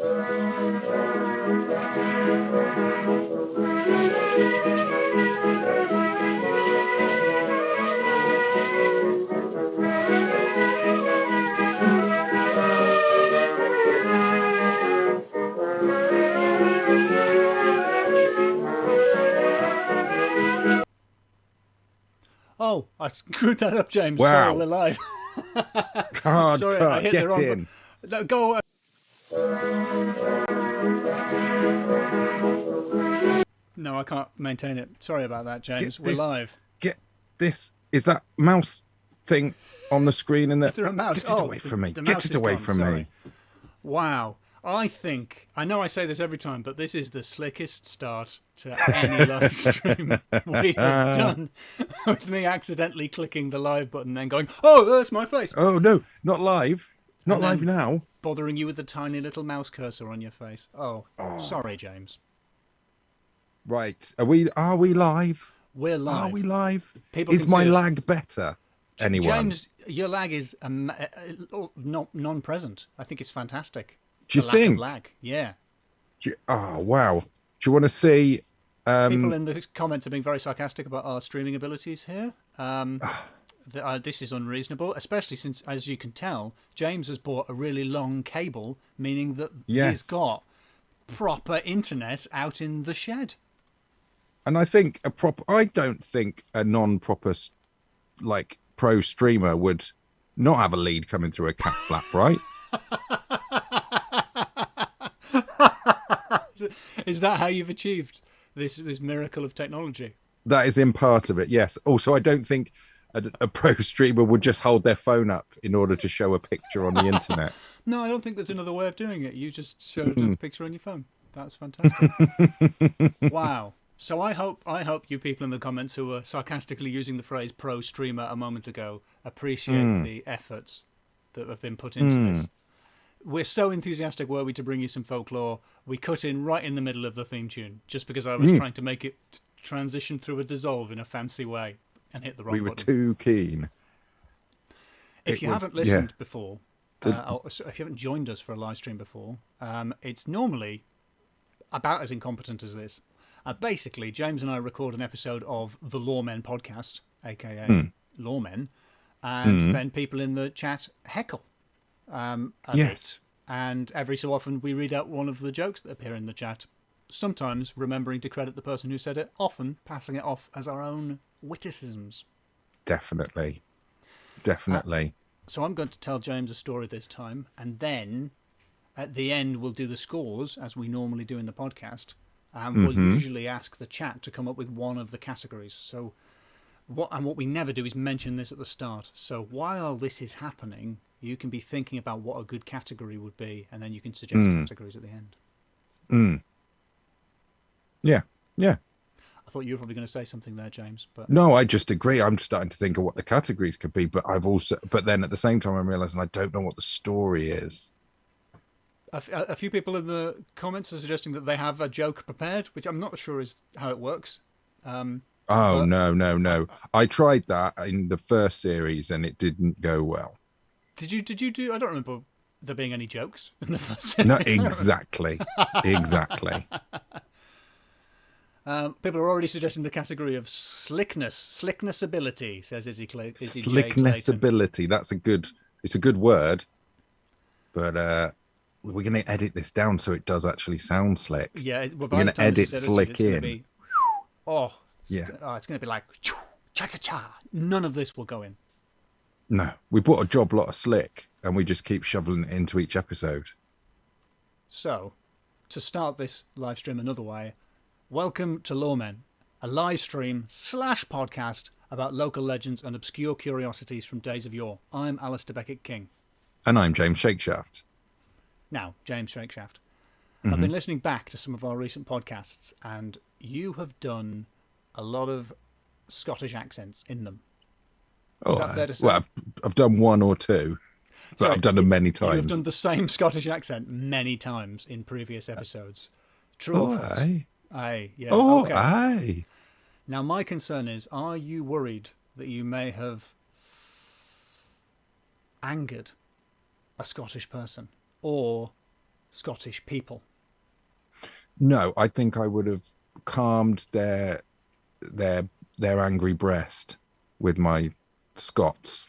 Oh, I screwed that up, James. Wow. Sorry, we're live. Card, Sorry, card, I hit get the wrong in. No, go. No, I can't maintain it. Sorry about that, James. We're live. Get this. Is that mouse thing on the screen? And Is there a mouse? Get it away from me. The Get mouse it is away gone. from Sorry. me. Wow. I know I say this every time, but this is the slickest start to any live stream we have done, with me accidentally clicking the live button and then going, oh, that's my face. Oh, no, not live. Not And live then now. bothering you with the tiny little mouse cursor on your face. Oh, sorry, James. Right. Are we live? We're live. Are we live? People Is can my see us. lag better? Anyone? James, your lag is non-present. I think it's fantastic. Do you The lack think? of lag. Yeah. Oh, wow. Do you want to see... People in the comments are being very sarcastic about our streaming abilities here. This is unreasonable, especially since, as you can tell, James has bought a really long cable, meaning that he's got proper internet out in the shed. And I think I don't think a non-proper, like, pro streamer would not have a lead coming through a cat flap, right? Is that how you've achieved this miracle of technology? That is in part of it, yes. Also, I don't think a pro streamer would just hold their phone up in order to show a picture on the internet. No, I don't think there's another way of doing it. You just showed a picture on your phone. That's fantastic. Wow. So I hope you people in the comments who were sarcastically using the phrase pro streamer a moment ago appreciate the efforts that have been put into this. We're so enthusiastic, were we, to bring you some folklore. We cut in right in the middle of the theme tune just because I was trying to make it transition through a dissolve in a fancy way and hit the wrong button. We were too keen. If you haven't listened before, or if you haven't joined us for a live stream before, it's normally about as incompetent as this. Basically, James and I record an episode of the Loremen podcast, aka Loremen, and then people in the chat heckle. Yes. And every so often we read out one of the jokes that appear in the chat, sometimes remembering to credit the person who said it, often passing it off as our own witticisms. Definitely. So I'm going to tell James a story this time, and then at the end we'll do the scores, as we normally do in the podcast, and we'll usually ask the chat to come up with one of the categories. So what we never do is mention this at the start. So while this is happening, you can be thinking about what a good category would be, and then you can suggest categories at the end. Yeah. I thought you were probably going to say something there, James. But No, I just agree. I'm starting to think of what the categories could be, but then at the same time, I'm realizing I don't know what the story is. a few people in the comments are suggesting that they have a joke prepared, which I'm not sure is how it works. No. I tried that in the first series and it didn't go well. Did you do? I don't remember there being any jokes in the first series. No, exactly. People are already suggesting the category of slickness ability, says Izzy J. Slickness Clayton. ability. It's a good word, but we're going to edit this down so it does actually sound slick. Yeah, we're going to edit slick in. It's going to be like cha-cha-cha. None of this will go in. No, we bought a job lot of slick and we just keep shoveling it into each episode. So, to start this live stream another way, welcome to Loremen, a live stream / podcast about local legends and obscure curiosities from days of yore. I'm Alasdair Beckett-King. And I'm James Shakeshaft. Now, James Shakeshaft. I've been listening back to some of our recent podcasts, and you have done a lot of Scottish accents in them. Is that fair to say? Well, I've done one or two, but I've done them many times. You've done the same Scottish accent many times in previous episodes. True or false? Aye. Yeah. Okay. Aye. Now, my concern is, are you worried that you may have angered a Scottish person or Scottish people? No, I think I would have calmed their angry breast with my Scots.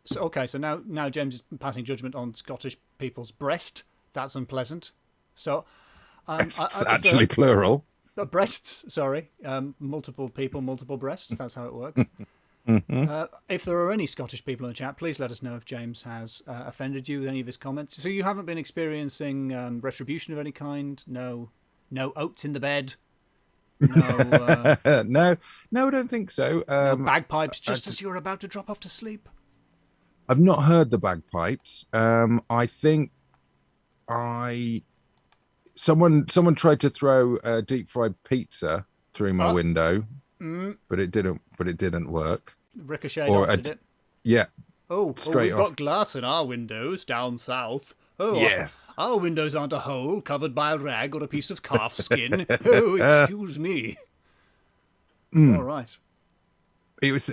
So, okay, so now James is passing judgment on Scottish people's breast. That's unpleasant. So, It's actually plural. Breasts, sorry. Multiple people, multiple breasts. That's how it works. If there are any Scottish people in the chat, please let us know if James has offended you with any of his comments. So you haven't been experiencing retribution of any kind? No oats in the bed? No, no, I don't think so. no bagpipes just as you're about to drop off to sleep? I've not heard the bagpipes. I think someone tried to throw a deep fried pizza through my window, but it didn't work. Ricocheted off, did it? Yeah. We've got glass in our windows down south. Yes. Our windows aren't a hole covered by a rag or a piece of calf skin. Oh, excuse me. All right. It was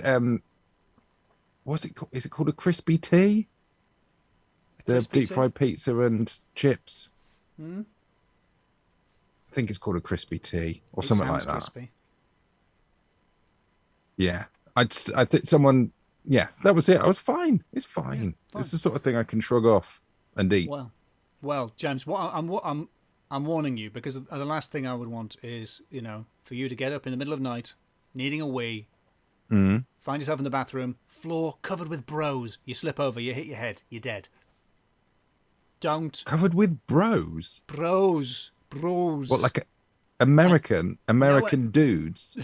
what's it called? Is it called a crispy tea? The deep fried pizza and chips. I think it's called a crispy tea or something like that. Crispy. Yeah. I think someone. Yeah, that was it. I was fine. It's fine. Yeah, it's the sort of thing I can shrug off and eat. Well, James, I'm warning you, because the last thing I would want is, for you to get up in the middle of the night, needing a wee, find yourself in the bathroom, floor covered with bros. You slip over, you hit your head, you're dead. Don't. Covered with bros? Bros. What, like American dudes?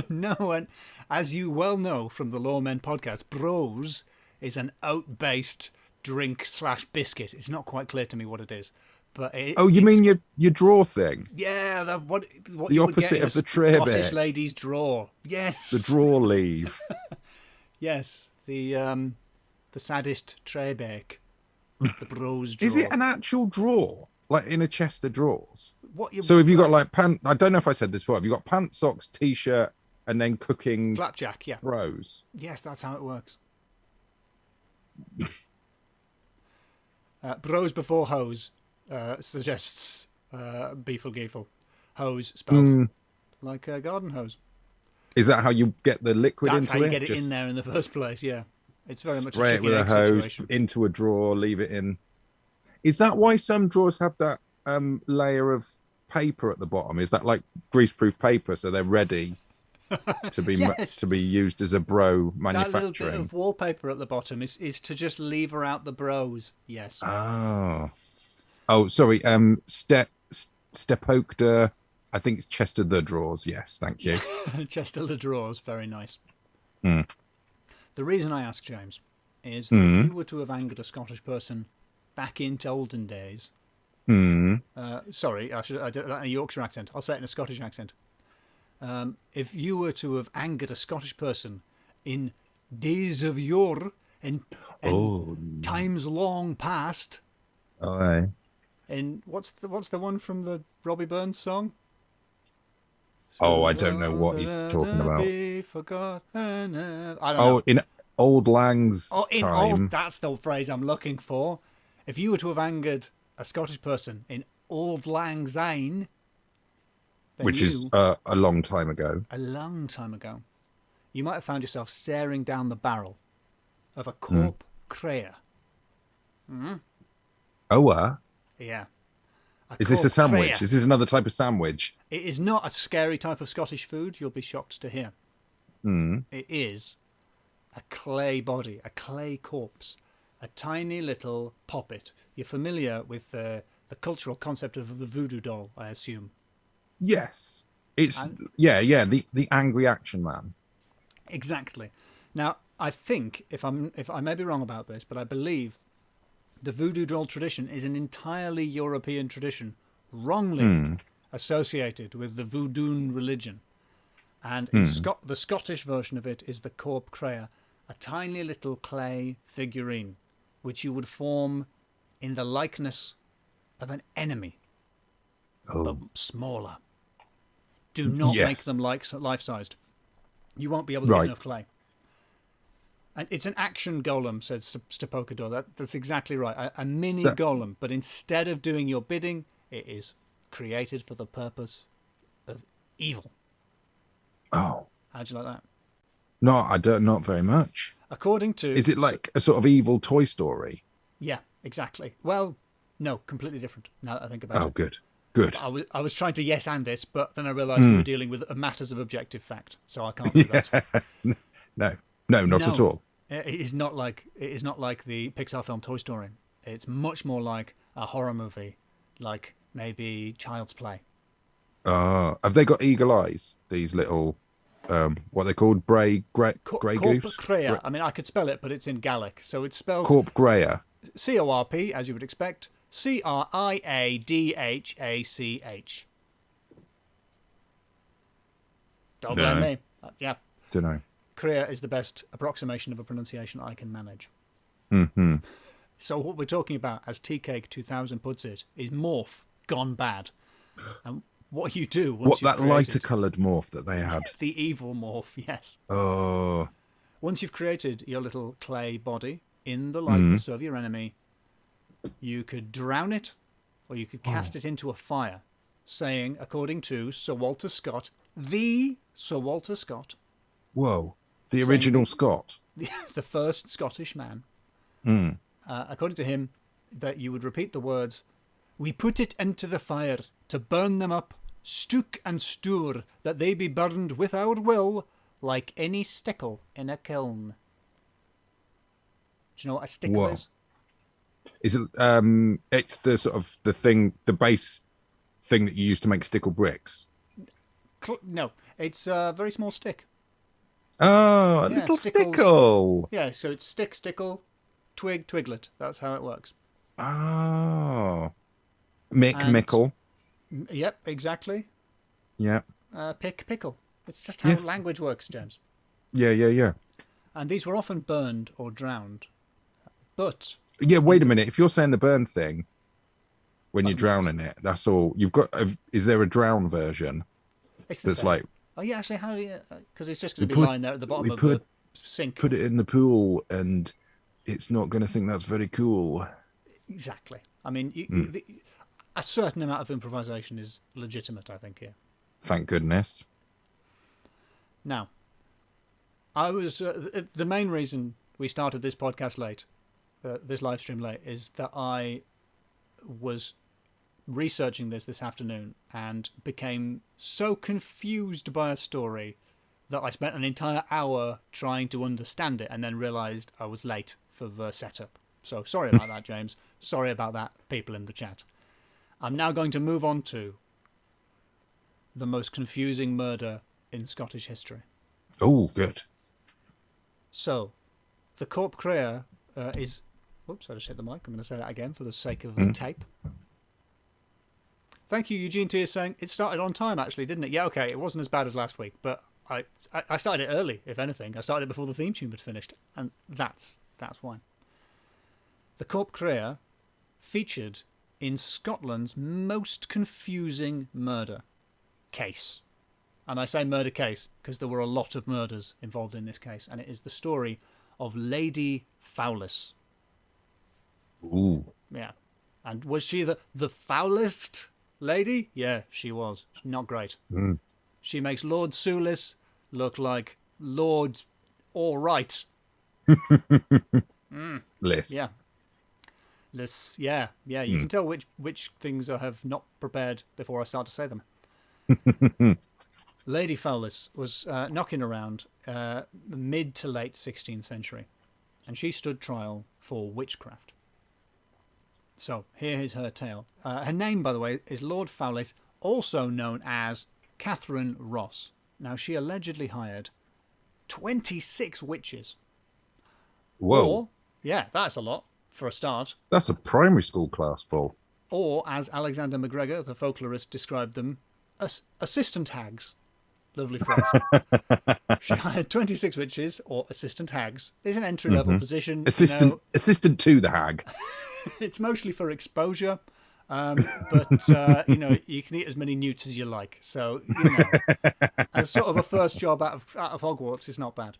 No, and as you well know from the Loremen podcast, bros is an oat-based drink/biscuit. It's not quite clear to me what it is, but you mean your draw thing? Yeah, what the opposite of the tray bag. Scottish lady's draw. Yes, the draw leave. Yes, the saddest tray bake. The bros draw. Is it an actual drawer, like in a chest of drawers? So have you got like I don't know if I said this before. Have you got pants, socks, t-shirt, and then cooking flapjack? Yeah, bros. Yes, that's how it works. Bros before hose suggests beefle geefle. Hose spelled like a garden hose. Is that how you get the liquid into it? That's how you get it in there in the first place, yeah. It's very much a spray it with a hose situation. Into a drawer, leave it in. Is that why some drawers have that layer of paper at the bottom? Is that like greaseproof paper, so they're ready to be to be used as a bro manufacturing? That little bit of wallpaper at the bottom is to just lever out the bros. Yes. Oh, sorry. Stepoked. I think it's Chester the drawers. Yes, thank you. Chester the drawers. Very nice. The reason I ask, James, is that if you were to have angered a Scottish person back into olden days. Sorry, I did that in a Yorkshire accent. I'll say it in a Scottish accent. If you were to have angered a Scottish person in days of yore and times long past. And what's the one from the Robbie Burns song? I don't know what he's talking about. I don't know. In Old Lang's time. That's the phrase I'm looking for. If you were to have angered a Scottish person in Old Lang Syne, which is a long time ago. A long time ago. You might have found yourself staring down the barrel of a corp crea. Yeah. Is this a sandwich? Is this another type of sandwich? It is not a scary type of Scottish food, you'll be shocked to hear. It is a clay body, a clay corpse, a tiny little poppet. You're familiar with the cultural concept of the voodoo doll, I assume. Yes. It's the angry action man. Exactly. Now, I think if I may be wrong about this, but I believe the voodoo doll tradition is an entirely European tradition, wrongly associated with the voodoo religion. And the Scottish version of it is the corp crea, a tiny little clay figurine, which you would form in the likeness of an enemy, but smaller. Do not make them life-sized. You won't be able to get enough clay. And it's an action golem, said Stapokador. That's exactly right. A mini That- golem, but instead of doing your bidding, it is created for the purpose of evil. Oh. How'd you like that? No, I don't. Not very much. According to... Is it like a sort of evil Toy Story? Yeah, exactly. Well, no, completely different, now that I think about it. Oh, good. Good. I was trying to yes and it, but then I realised we were dealing with matters of objective fact, so I can't do that. No, not at all. It is not like the Pixar film Toy Story. It's much more like a horror movie, like maybe Child's Play. Have they got eagle eyes? These little, what are they called? Grey goose? Crea. I mean, I could spell it, but it's in Gaelic, so it's spelled Corp Greyer. CORP, as you would expect. CRIADHACH. Don't blame me. Yeah. Don't know. Crea is the best approximation of a pronunciation I can manage. Mm-hmm. So what we're talking about, as T-Cake 2000 puts it, is morph gone bad. And what you do once What, that lighter coloured morph that they had? The evil morph, yes. Oh. Once you've created your little clay body in the likeness of your enemy, you could drown it, or you could cast it into a fire, saying, according to Sir Walter Scott, the Sir Walter Scott. Whoa. The original Scott. The first Scottish man. According to him, that you would repeat the words, "We put it into the fire to burn them up, stook and stour, that they be burned with our will, like any stickle in a kiln." Do you know what a stickle is? Is it? It's the sort of the base thing that you use to make stickle bricks. No, it's a very small stick. Oh, a little stickle. Yeah, so it's stickle, twig, twiglet. That's how it works. Oh. Mickle. Yep, exactly. Yeah. Pickle. It's just how language works, James. Yeah. And these were often burned or drowned. But... Yeah, wait a minute. If you're saying the burn thing, when you're drowning it, that's all. You've got... Is there a drown version? It's the same. Like... Oh, yeah, actually, how do you... Because it's just going to be lying there at the bottom of the sink. Put it in the pool and it's not going to think that's very cool. Exactly. I mean, a certain amount of improvisation is legitimate, I think, here. Thank goodness. Now, I was... the main reason we started this podcast late, this live stream late, is that I was researching this afternoon and became so confused by a story that I spent an entire hour trying to understand it and then realised I was late for the setup. So sorry about that, James. Sorry about that, people in the chat. I'm now going to move on to the most confusing murder in Scottish history. Oh, good. So, the Corp Crea is... Whoops, I just hit the mic. I'm going to say that again for the sake of the tape. Thank you, Eugene T is saying it started on time, actually, didn't it? Yeah, okay, it wasn't as bad as last week, but I started it early, if anything. I started it before the theme tune had finished, and that's why. The Corp Crea featured in Scotland's most confusing murder case. And I say murder case because there were a lot of murders involved in this case, and it is the story of Lady Fowlis. Ooh. Yeah. And was she the foulest lady? Yeah, she was. Not great. She makes Lord Soulis look like Lord All Right. Liss. Yeah. Liss. Yeah. You can tell which things I have not prepared before I start to say them. Lady Fowlis was knocking around mid to late 16th century, and she stood trial for witchcraft. So here is her tale. Her name, by the way, is Lord Fowlis, also known as Catherine Ross. Now, she allegedly hired 26 witches. Whoa. Or, yeah, that's a lot for a start. That's a primary school class full. Or, as Alexander MacGregor, the folklorist, described them, assistant hags. Lovely phrase. She hired 26 witches, or assistant hags. It's an entry-level position. Assistant to the hag. It's mostly for exposure, but you can eat as many newts as you like. So, as sort of a first job out of Hogwarts is not bad.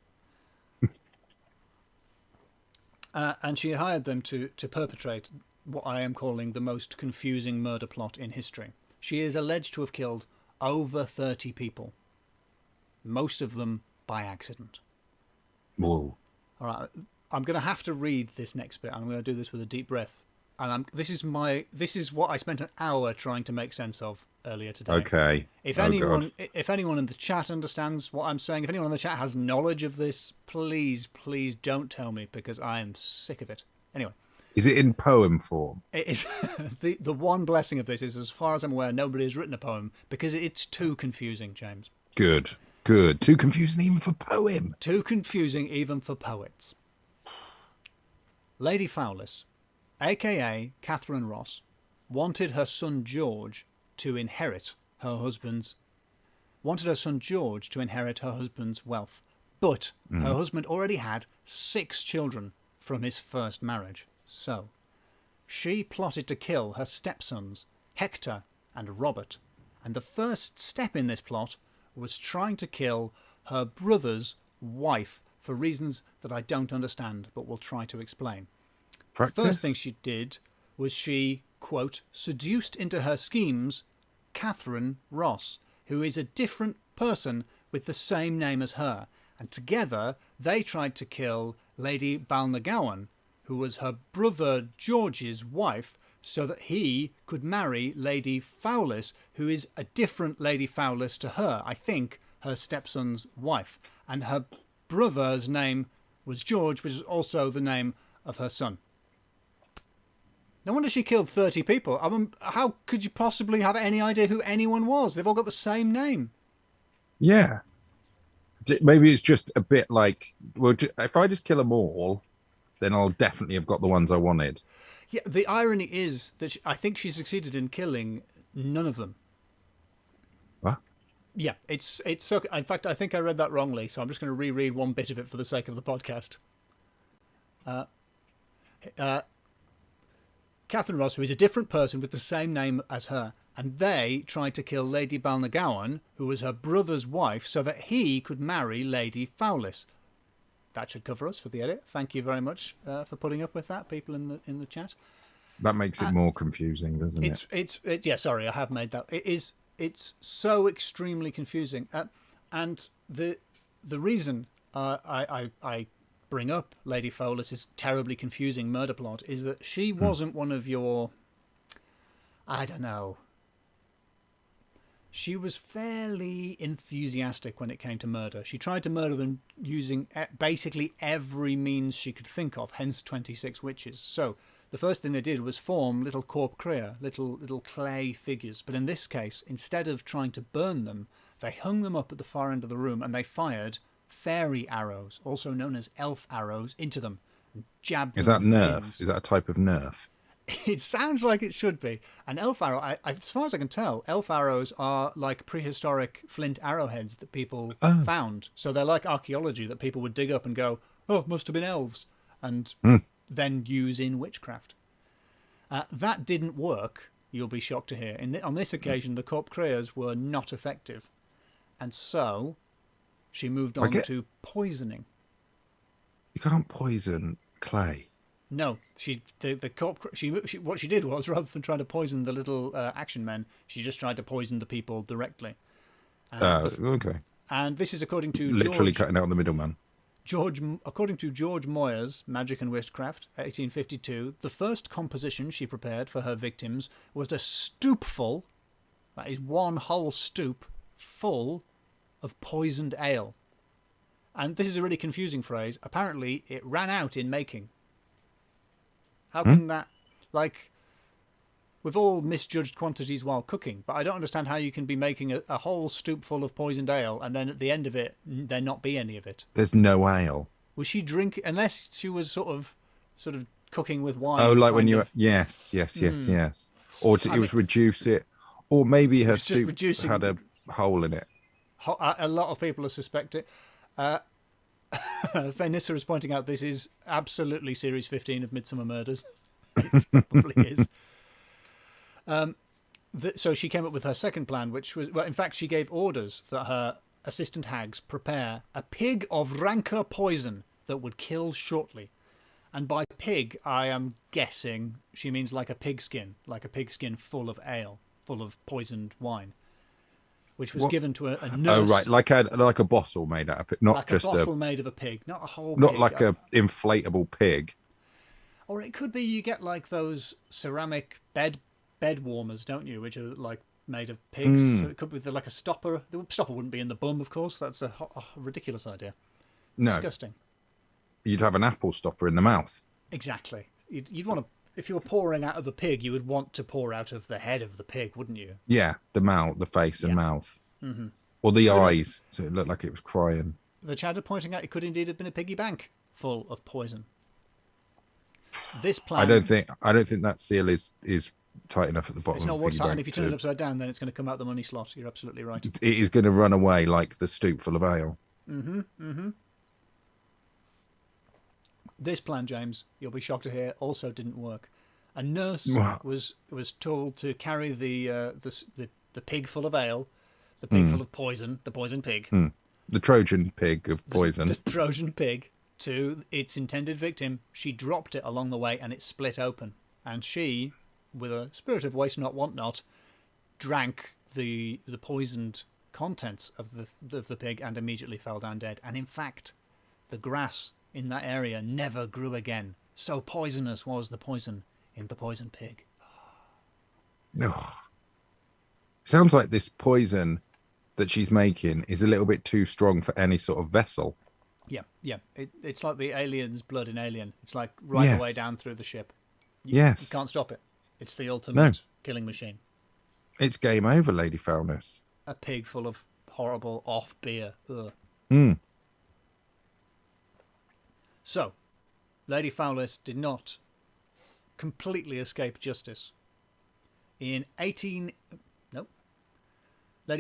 And she hired them to perpetrate what I am calling the most confusing murder plot in history. She is alleged to have killed over 30 people, most of them by accident. Whoa. All right, I'm going to have to read this next bit. I'm going to do this with a deep breath. And this is what I spent an hour trying to make sense of earlier today. Okay. If anyone in the chat understands what I'm saying, if anyone in the chat has knowledge of this, please don't tell me, because I am sick of it. Anyway. Is it in poem form? It is. The one blessing of this is, as far as I'm aware, nobody has written a poem, because it's too confusing, James. Good. Too confusing even for poem. Too confusing even for poets. Lady Fowlis, a.k.a. Catherine Ross, wanted her son George to inherit her husband's wealth, but her husband already had 6 children from his first marriage. So, she plotted to kill her stepsons, Hector and Robert, and the first step in this plot was trying to kill her brother's wife for reasons that I don't understand, but will try to explain. Practice. The first thing she did was she, quote, seduced into her schemes Catherine Ross, who is a different person with the same name as her, and together they tried to kill Lady Balnagowan, who was her brother George's wife, so that he could marry Lady Fowlis, who is a different Lady Fowlis to her, I think her stepson's wife. And her brother's name was George, which is also the name of her son. No wonder she killed 30 people. I mean, how could you possibly have any idea who anyone was? They've all got the same name. Yeah. Maybe it's just a bit like, well, if I just kill them all, then I'll definitely have got the ones I wanted. Yeah, the irony is that I think she succeeded in killing none of them. What? Yeah, it's so. In fact, I think I read that wrongly, so I'm just going to reread one bit of it for the sake of the podcast. Catherine Ross, who is a different person with the same name as her, and they tried to kill Lady Balnagowan, who was her brother's wife, so that he could marry Lady Fowlis. That should cover us for the edit. Thank you very much for putting up with that, people in the chat. That makes it more confusing, doesn't it? Yeah, sorry, I have made that. It's so extremely confusing, and the reason I bring up Lady Fowlis' terribly confusing murder plot is that she wasn't one of your, I don't know. She was fairly enthusiastic when it came to murder. She tried to murder them using basically every means she could think of, hence 26 witches. So the first thing they did was form little corp crea, little clay figures. But in this case, instead of trying to burn them, they hung them up at the far end of the room and they fired fairy arrows, also known as elf arrows, into them and jabbed them. Is that nerf? Pins. Is that a type of nerf? It sounds like it should be. An elf arrow, as far as I can tell, elf arrows are like prehistoric flint arrowheads that people found. So they're like archaeology that people would dig up and go, oh, must have been elves, and then use in witchcraft. That didn't work, you'll be shocked to hear. On this occasion, the corp creas were not effective. And so she moved on to poisoning. You can't poison clay. No, what she did was, rather than trying to poison the little action men, she just tried to poison the people directly. Okay. And this is according to literally cutting out the middleman. According to George Moyer's Magic and Witchcraft, 1852, the first composition she prepared for her victims was a stoopful, that is one whole stoop, full of poisoned ale. And this is a really confusing phrase. Apparently, it ran out in making. How can that, like, we've all misjudged quantities while cooking, but I don't understand how you can be making a whole stoop full of poisoned ale and then at the end of it, there not be any of it. There's no ale. Was she drinking, unless she was sort of cooking with wine? Oh, like when you, yes. Or it was reduce it, or maybe her soup had a hole in it. A lot of people suspect it. Vanessa is pointing out this is absolutely series 15 of Midsummer Murders. It probably is. So she came up with her second plan, which was, well, in fact, she gave orders that her assistant hags prepare a pig of rancor poison that would kill shortly. And by pig, I am guessing she means like a pigskin full of ale, full of poisoned wine, which was given to a nurse. Oh, right, like a bottle made out of it, not like just a bottle made of a pig, not a whole not pig. like a inflatable pig. Or it could be you get like those ceramic bed warmers, don't you, which are like made of pigs. So it could be like a stopper. The stopper wouldn't be in the bum, of course. That's a ridiculous idea. No. Disgusting. You'd have an apple stopper in the mouth. Exactly. You'd want to, if you were pouring out of a pig, you would want to pour out of the head of the pig, wouldn't you? Yeah, the mouth, the face and mouth. Mm-hmm. Or the eyes, so it looked like it was crying. The chatter pointing out it could indeed have been a piggy bank full of poison. This plan... I don't think that seal is tight enough at the bottom. It's not watertight, and if you turn it upside down, then it's going to come out the money slot. You're absolutely right. It is going to run away like the stoop full of ale. Mm-hmm, mm-hmm. This plan, James, you'll be shocked to hear, also didn't work. A nurse was told to carry the pig full of ale, the pig full of poison, the poison pig. The Trojan pig of poison. The Trojan pig to its intended victim. She dropped it along the way and it split open. And she, with a spirit of waste not want not, drank the poisoned contents of the pig and immediately fell down dead. And in fact, the grass in that area never grew again. So poisonous was the poison in the poison pig. Oh. Sounds like this poison that she's making is a little bit too strong for any sort of vessel. Yeah. It's like the alien's blood in Alien. It's like right the way down through the ship. You can't stop it. It's the ultimate killing machine. It's game over, Lady Foulness. A pig full of horrible off beer. Ugh. So, Lady Foulness did not completely escape justice. Lady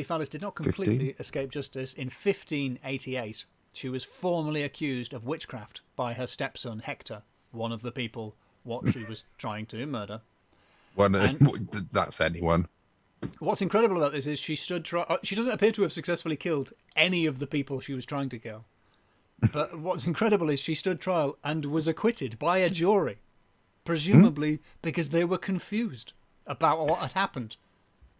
Foulness did not completely escape justice. In 1588, she was formally accused of witchcraft by her stepson Hector, one of the people what she was trying to murder. That's anyone. What's incredible about this is she stood trial. She doesn't appear to have successfully killed any of the people she was trying to kill. But what's incredible is she stood trial and was acquitted by a jury, presumably because they were confused about what had happened.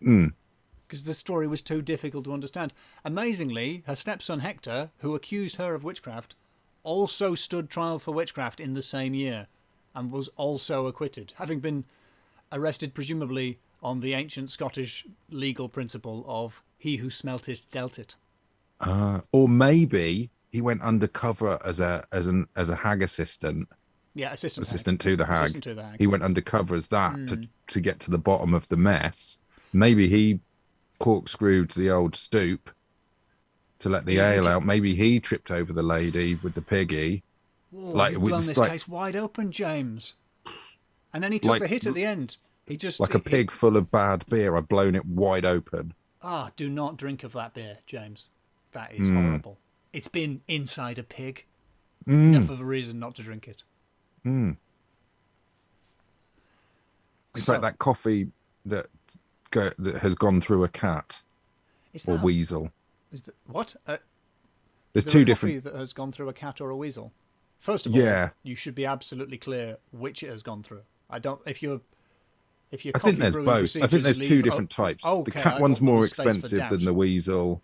Because the story was too difficult to understand. Amazingly, her stepson Hector, who accused her of witchcraft, also stood trial for witchcraft in the same year and was also acquitted, having been arrested presumably on the ancient Scottish legal principle of he who smelt it dealt it. Or maybe he went undercover as a hag assistant. Yeah, assistant to the hag. He went undercover as that to get to the bottom of the mess. Maybe he corkscrewed the old stoop to let the ale out. Maybe he tripped over the lady with the piggy. Whoa, you've blown this case wide open, James. And then he took the hit at the end. He just a pig full of bad beer. I've blown it wide open. Do not drink of that beer, James. That is horrible. It's been inside a pig. Enough of a reason not to drink it. It's like that coffee that has gone through a cat or weasel. What? There's two different. Coffee that has gone through a cat or a weasel. First of all, you should be absolutely clear which it has gone through. I don't. If you're I think there's both. I think there's two different types. The cat one's more expensive than the weasel,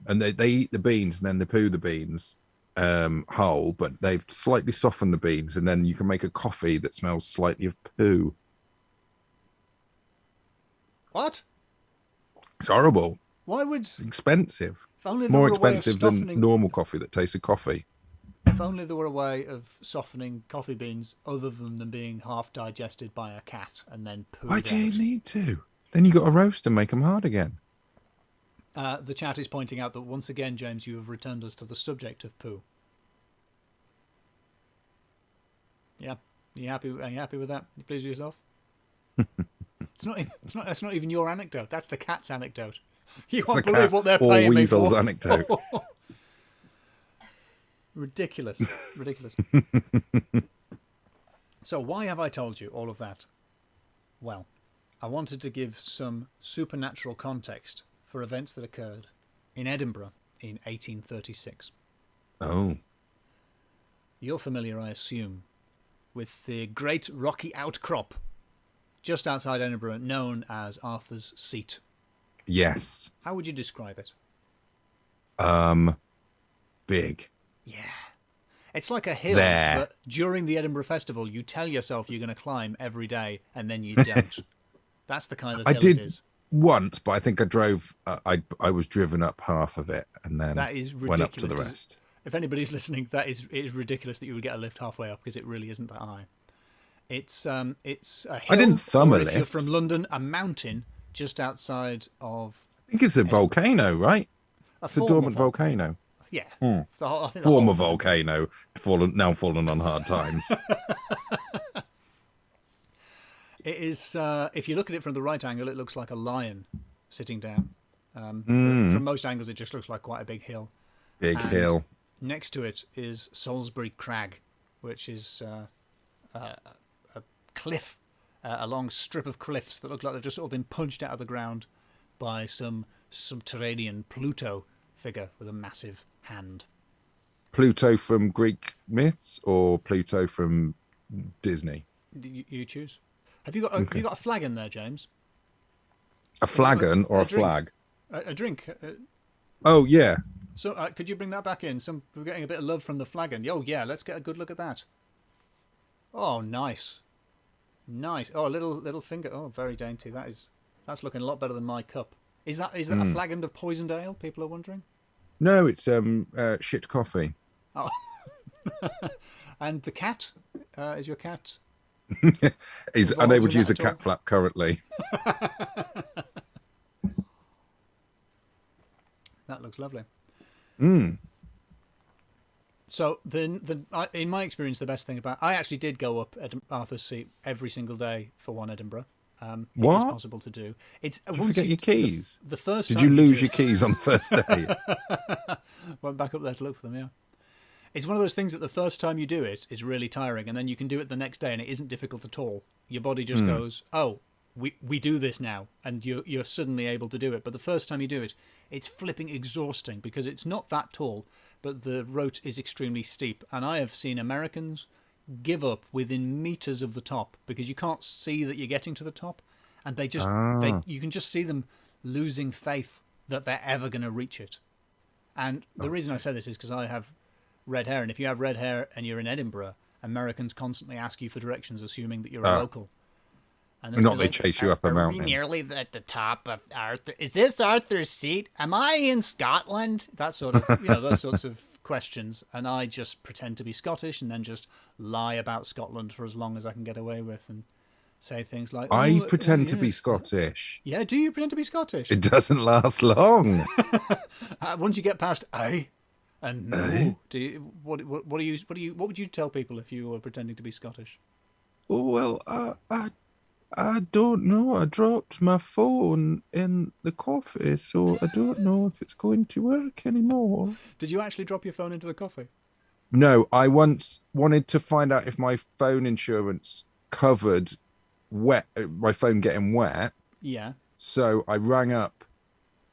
and they eat the beans and then they poo the beans whole, but they've slightly softened the beans, and then you can make a coffee that smells slightly of poo. What? It's horrible. Why would... It's expensive. More expensive than normal coffee that tastes of coffee. If only there were a way of softening coffee beans other than them being half digested by a cat and then pooed Why do you need to? Then you got to roast and make them hard again. The chat is pointing out that once again, James, you have returned us to the subject of poo. Yeah, are you happy with that? You pleased with yourself? That's not even your anecdote. That's the cat's anecdote. You won't believe what they're paying me for. Or weasel's anecdote. Ridiculous. So why have I told you all of that? Well, I wanted to give some supernatural context for events that occurred in Edinburgh in 1836. Oh. You're familiar, I assume, with the great rocky outcrop just outside Edinburgh, known as Arthur's Seat. Yes. How would you describe it? Big. Yeah. It's like a hill that during the Edinburgh Festival you tell yourself you're going to climb every day and then you don't. That's the kind of hill it is. Once, but I think I drove. I was driven up half of it and then that is went up to the rest. If anybody's listening, it is ridiculous that you would get a lift halfway up because it really isn't that high. It's a hill. I didn't thumb a lift. If you're from London, a mountain just outside of. I think it's a volcano, right? It's a dormant volcano. Yeah. I think former volcano, now fallen on hard times. It is. If you look at it from the right angle, it looks like a lion sitting down. From most angles, it just looks like quite a big hill. Big hill. Next to it is Salisbury Crag, which is a cliff, a long strip of cliffs that look like they've just sort of been punched out of the ground by some subterranean Pluto figure with a massive hand. Pluto from Greek myths or Pluto from Disney? You choose. Have you got a flagon there, James? A flagon or a flag? A drink. Oh yeah. So could you bring that back in? We're getting a bit of love from the flagon. Oh yeah, let's get a good look at that. Oh nice. Oh, a little finger. Oh, very dainty. That's looking a lot better than my cup. Is that a flagon of poisoned ale? People are wondering. No, it's shit coffee. Oh. And the cat? Is your cat? He's unable to use the cat flap currently. That looks lovely. So in my experience, the best thing about I actually did go up at Arthur's Seat every single day for one Edinburgh. What? It is possible to do. Did you forget your keys? The first. Did you lose your keys on the first day? Went back up there to look for them. Yeah. It's one of those things that the first time you do it is really tiring, and then you can do it the next day, and it isn't difficult at all. Your body just goes, "Oh, we do this now," and you're suddenly able to do it. But the first time you do it, it's flipping exhausting because it's not that tall, but the route is extremely steep. And I have seen Americans give up within meters of the top because you can't see that you're getting to the top, and you can just see them losing faith that they're ever going to reach it. And the reason I say this is because I have red hair, and if you have red hair and you're in Edinburgh, Americans constantly ask you for directions, assuming that you're a local. And not they chase you up a mountain. Are we nearly at the top of Arthur? Is this Arthur's Seat? Am I in Scotland? That sort of, those sorts of questions. And I just pretend to be Scottish and then just lie about Scotland for as long as I can get away with and say things like, I pretend to be Scottish. Yeah, do you pretend to be Scottish? It doesn't last long. Once you get past aye and no, what would you tell people if you were pretending to be Scottish? Oh well, I don't know. I dropped my phone in the coffee, so I don't know if it's going to work anymore. Did you actually drop your phone into the coffee? No, I once wanted to find out if my phone insurance covered my phone getting wet. Yeah. So I rang up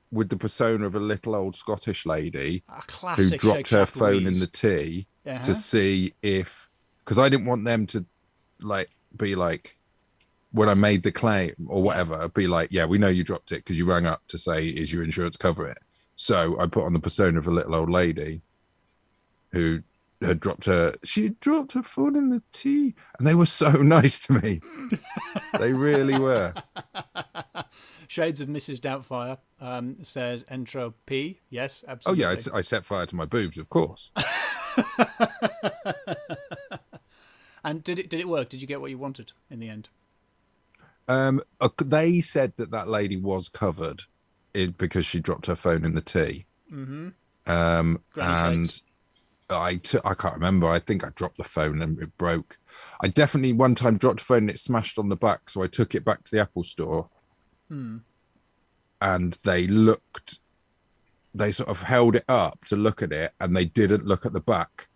with the persona of a little old Scottish lady who dropped her phone in the tea to see if, because I didn't want them to be like, when I made the claim or whatever, be like, yeah, we know you dropped it because you rang up to say, is your insurance cover it? So I put on the persona of a little old lady who had dropped her phone in the tea. And they were so nice to me. They really were. Shades of Mrs. Doubtfire says entropy. Yes, absolutely. Oh, yeah, I set fire to my boobs, of course. And did it work? Did you get what you wanted in the end? They said that lady was covered because she dropped her phone in the tea. Mm-hmm. And I can't remember. I think I dropped the phone and it broke. I definitely one time dropped a phone and it smashed on the back, so I took it back to the Apple store. And they sort of held it up to look at it, and they didn't look at the back.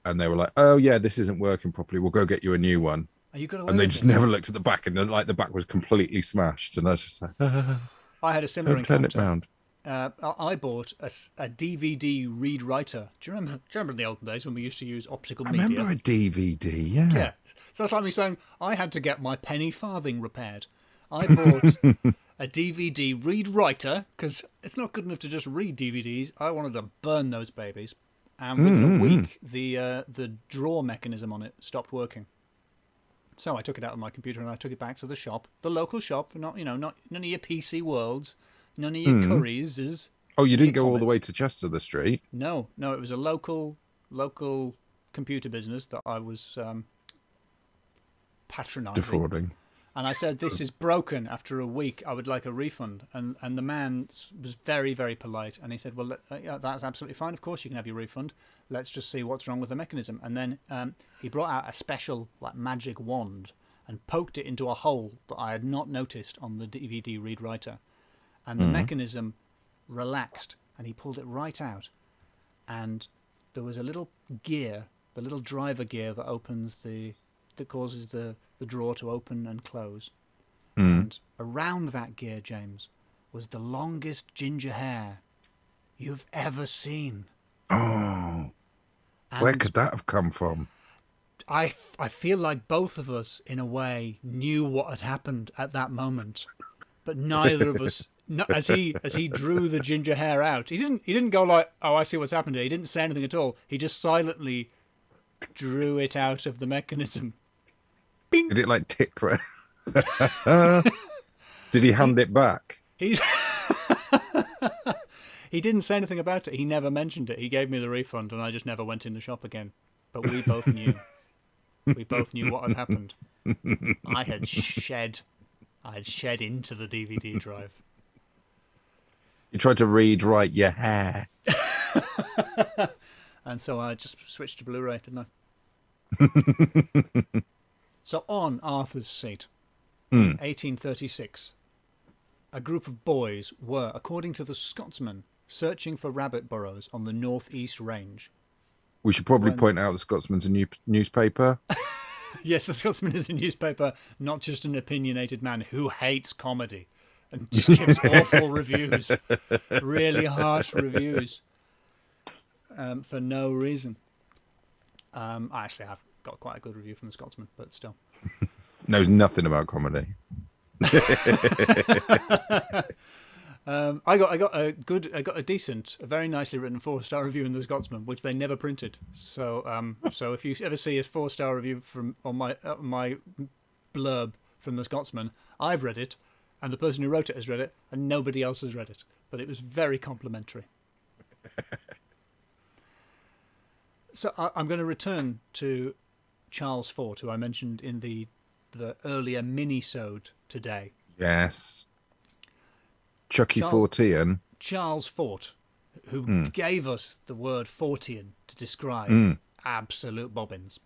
And they were like, "Oh yeah, this isn't working properly. We'll go get you a new one." And they just never looked at the back, and the back was completely smashed. And I was just like, I had a similar encounter. Turn it round. I bought a DVD read writer. Do you remember in the olden days when we used to use optical media? I remember a DVD, yeah. Yeah. So that's like me saying I had to get my penny farthing repaired. I bought a DVD read writer because it's not good enough to just read DVDs. I wanted to burn those babies. And within a week, the drawer mechanism on it stopped working. So I took it out of my computer and I took it back to the shop, the local shop. Not none of your PC Worlds, none of your Currys. Oh, you didn't go all the way to Chester the Street? No, it was a local computer business that I was patronising. Defrauding. And I said, this is broken. After a week, I would like a refund. And the man was very, very polite. And he said, well, yeah, that's absolutely fine. Of course, you can have your refund. Let's just see what's wrong with the mechanism. And then he brought out a special magic wand and poked it into a hole that I had not noticed on the DVD read writer. And the mechanism relaxed. And he pulled it right out. And there was a little gear, the little driver gear that opens that causes the drawer to open and close. And around that gear, James, was the longest ginger hair you've ever seen. Oh, and where could that have come from? I feel like both of us, in a way, knew what had happened at that moment, but neither of us. As he drew the ginger hair out, he didn't go like, oh, I see what's happened here. He didn't say anything at all. He just silently drew it out of the mechanism. Bing. Did it like tick? Did he hand it back? He didn't say anything about it. He never mentioned it. He gave me the refund, and I just never went in the shop again. But we both knew. We both knew what had happened. I had shed into the DVD drive. You tried to rewrite your hair. And so I just switched to Blu-ray, didn't I? So on Arthur's Seat, in 1836, a group of boys were, according to the Scotsman, searching for rabbit burrows on the northeast range. We should probably point out the Scotsman's a newspaper. Yes, the Scotsman is a newspaper, not just an opinionated man who hates comedy and just gives awful reviews, really harsh reviews, for no reason. I actually have got quite a good review from the Scotsman, but still. Knows nothing about comedy. I got a decent, a very nicely written 4-star review in the Scotsman, which they never printed. So so if you ever see a 4-star review on my blurb from the Scotsman, I've read it, and the person who wrote it has read it, and nobody else has read it. But it was very complimentary. So I'm going to return to Charles Fort, who I mentioned in the earlier mini-sode today. Yes. Chucky Fortean. Charles Fort, who gave us the word Fortean to describe absolute bobbins,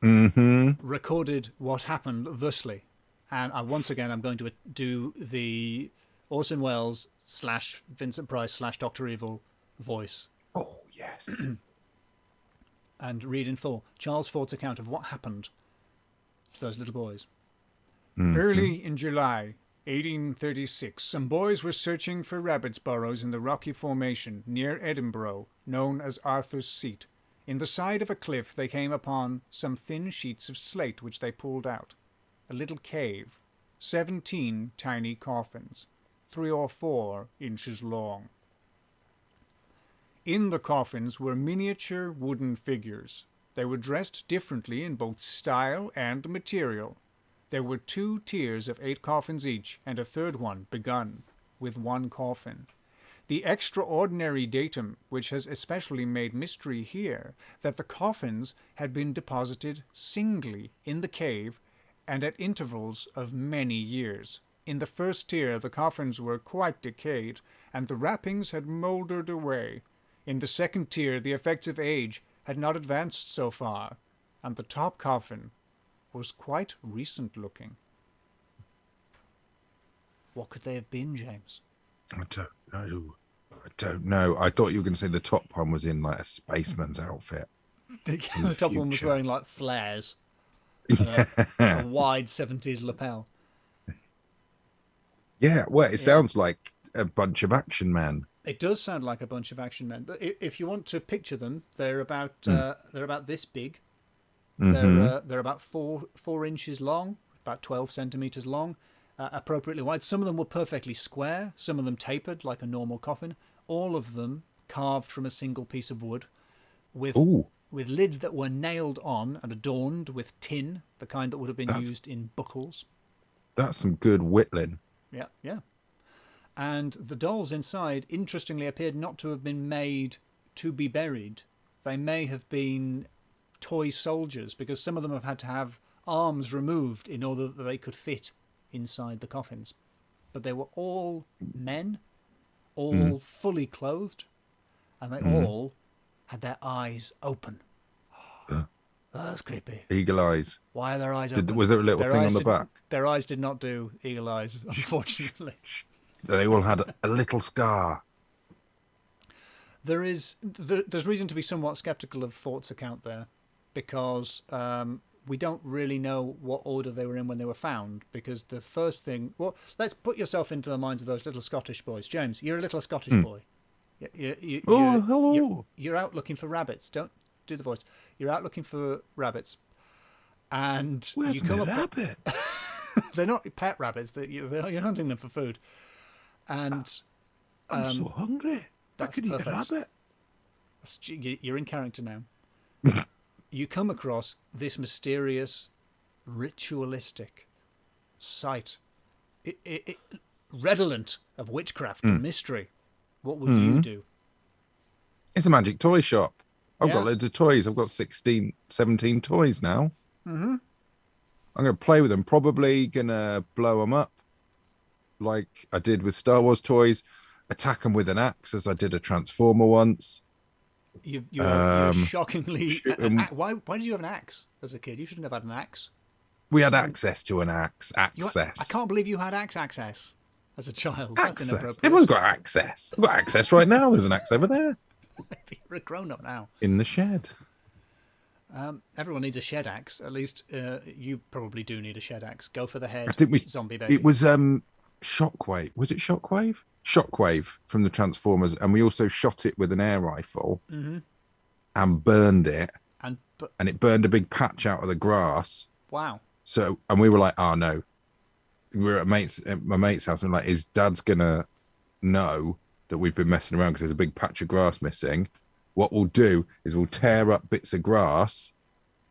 recorded what happened thusly. And once again, I'm going to do the Orson Welles / Vincent Price / Dr. Evil voice. Oh, yes. And read in full Charles Fort's account of what happened to those little boys. Early in July 1836, some boys were searching for rabbits' burrows in the rocky formation near Edinburgh, known as Arthur's Seat. In the side of a cliff, they came upon some thin sheets of slate which they pulled out. A little cave, 17 tiny coffins, 3 or 4 inches long. In the coffins were miniature wooden figures. They were dressed differently in both style and material. There were 2 tiers of 8 coffins each, and a third one begun with 1 coffin. The extraordinary datum, which has especially made mystery here, that the coffins had been deposited singly in the cave and at intervals of many years. In the first tier the coffins were quite decayed, and the wrappings had mouldered away. In the second tier the effects of age had not advanced so far, and the top coffin was quite recent looking. What could they have been, James? I don't know. I thought you were going to say the top one was in like a spaceman's outfit. The top one was wearing like flares. A wide 70s lapel. Yeah, well, it sounds like a bunch of action men. It does sound like a bunch of action men. But if you want to picture them, they're about this big. They're about 4 inches long, about 12 centimeters long, appropriately wide. Some of them were perfectly square. Some of them tapered like a normal coffin. All of them carved from a single piece of wood, with lids that were nailed on and adorned with tin, the kind that would have been used in buckles. That's some good whittling. Yeah, yeah. And the dolls inside, interestingly, appeared not to have been made to be buried. They may have been toy soldiers, because some of them have had to have arms removed in order that they could fit inside the coffins. But they were all men, all fully clothed, and they all had their eyes open. Oh, that's creepy. Eagle eyes. Why are their eyes open? Was there a little thing on the back? Their eyes did not do eagle eyes, unfortunately. They all had a little scar. There's reason to be somewhat sceptical of Fort's account there, because we don't really know what order they were in when they were found. Because the first thing, well, let's put yourself into the minds of those little Scottish boys. James, you're a little Scottish boy. Hello. You're out looking for rabbits. Don't do the voice. You're out looking for rabbits, and Where's you come my up. rabbit? They're not pet rabbits. You're hunting them for food. And I'm so hungry. I could eat a rabbit. You're in character now. You come across this mysterious, ritualistic sight, redolent of witchcraft and mystery. What would you do? It's a magic toy shop. I've got loads of toys. I've got 16, 17 toys now. I'm going to play with them. Probably going to blow them up like I did with Star Wars toys. Attack them with an axe, as I did a Transformer once. You're shockingly... Why did you have an axe as a kid? You shouldn't have had an axe. We had access to an axe. Access. I can't believe you had access as a child. Access. That's inappropriate. Everyone's got access. I've got access right now. There's an axe over there. You're a grown-up now. In the shed. Everyone needs a shed axe. At least you probably do need a shed axe. Go for the head. I think zombie baby. It was Shockwave. Was it Shockwave? Shockwave from the Transformers, and we also shot it with an air rifle and burned it, and it burned a big patch out of the grass. Wow. So, and we were like, oh no. We were at my mate's house, and like, his dad's gonna know that we've been messing around because there's a big patch of grass missing. What we'll do is we'll tear up bits of grass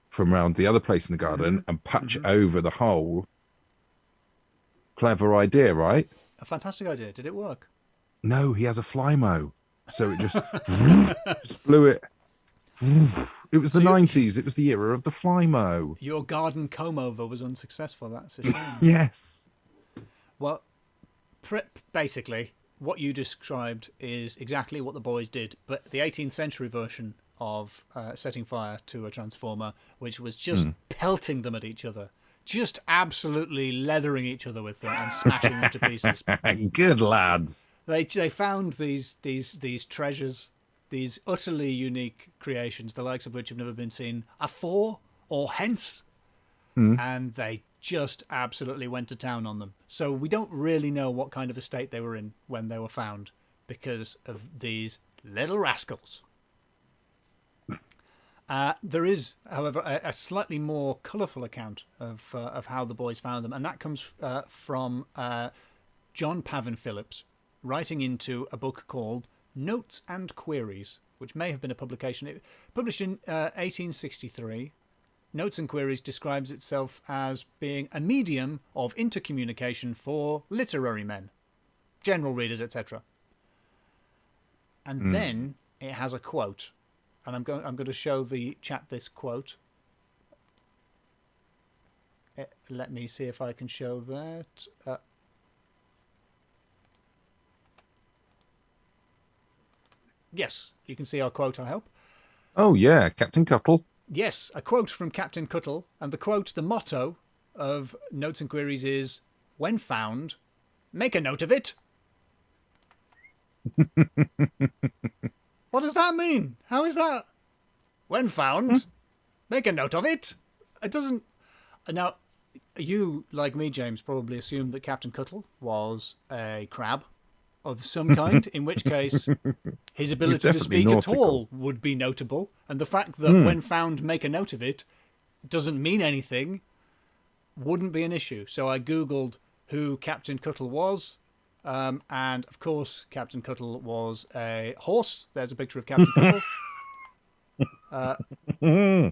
from around the other place in the garden and patch it over the hole. Clever idea, right? A fantastic idea. Did it work? No, he has a Flymo. So it just, just blew it. It was the 90s. It was the era of the Flymo. Your garden comb-over was unsuccessful. That's a shame. Yes. Well, basically, what you described is exactly what the boys did, but the 18th century version of setting fire to a transformer, which was just pelting them at each other. Just absolutely leathering each other with them and smashing them to pieces. Good lads. They found these treasures, these utterly unique creations, the likes of which have never been seen afore or hence, and they just absolutely went to town on them. So we don't really know what kind of a state they were in when they were found because of these little rascals. There is, however, a slightly more colourful account of how the boys found them, and that comes from John Pavin Phillips, writing into a book called Notes and Queries, which may have been a publication. Published in 1863, Notes and Queries describes itself as being a medium of intercommunication for literary men, general readers, etc. And then it has a quote. And I'm going to show the chat this quote. Let me see if I can show that. Yes, you can see our quote, I hope. Oh, yeah, Captain Cuttle. Yes, a quote from Captain Cuttle. And the motto of Notes and Queries is, when found, make a note of it. What does that mean? How is that? When found, make a note of it. It doesn't... Now, you, like me, James, probably assumed that Captain Cuttle was a crab. of some kind, in which case his ability to definitely speak nautical. at all would be notable. And the fact that when found, make a note of it doesn't mean anything wouldn't be an issue. So I Googled who Captain Cuttle was. And, of course, Captain Cuttle was a horse. There's a picture of Captain Cuttle.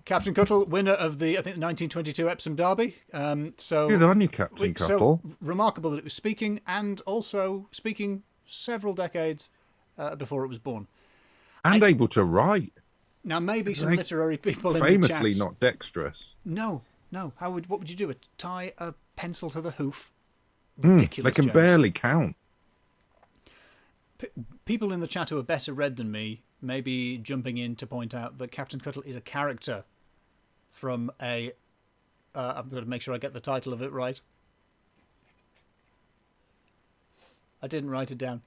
Captain Cuttle, winner of the, I think, 1922 Epsom Derby. Good on you, Captain Cuttle. So remarkable that it was speaking, and also speaking several decades before it was born. And able to write. Now, maybe some literary people in Famously the chat. not dexterous. No. What would you do? Tie a pencil to the hoof? Ridiculous. They can James. barely count. People in the chat who are better read than me may be jumping in to point out that Captain Cuttle is a character from a... I'm going to make sure I get the title of it right. I didn't write it down.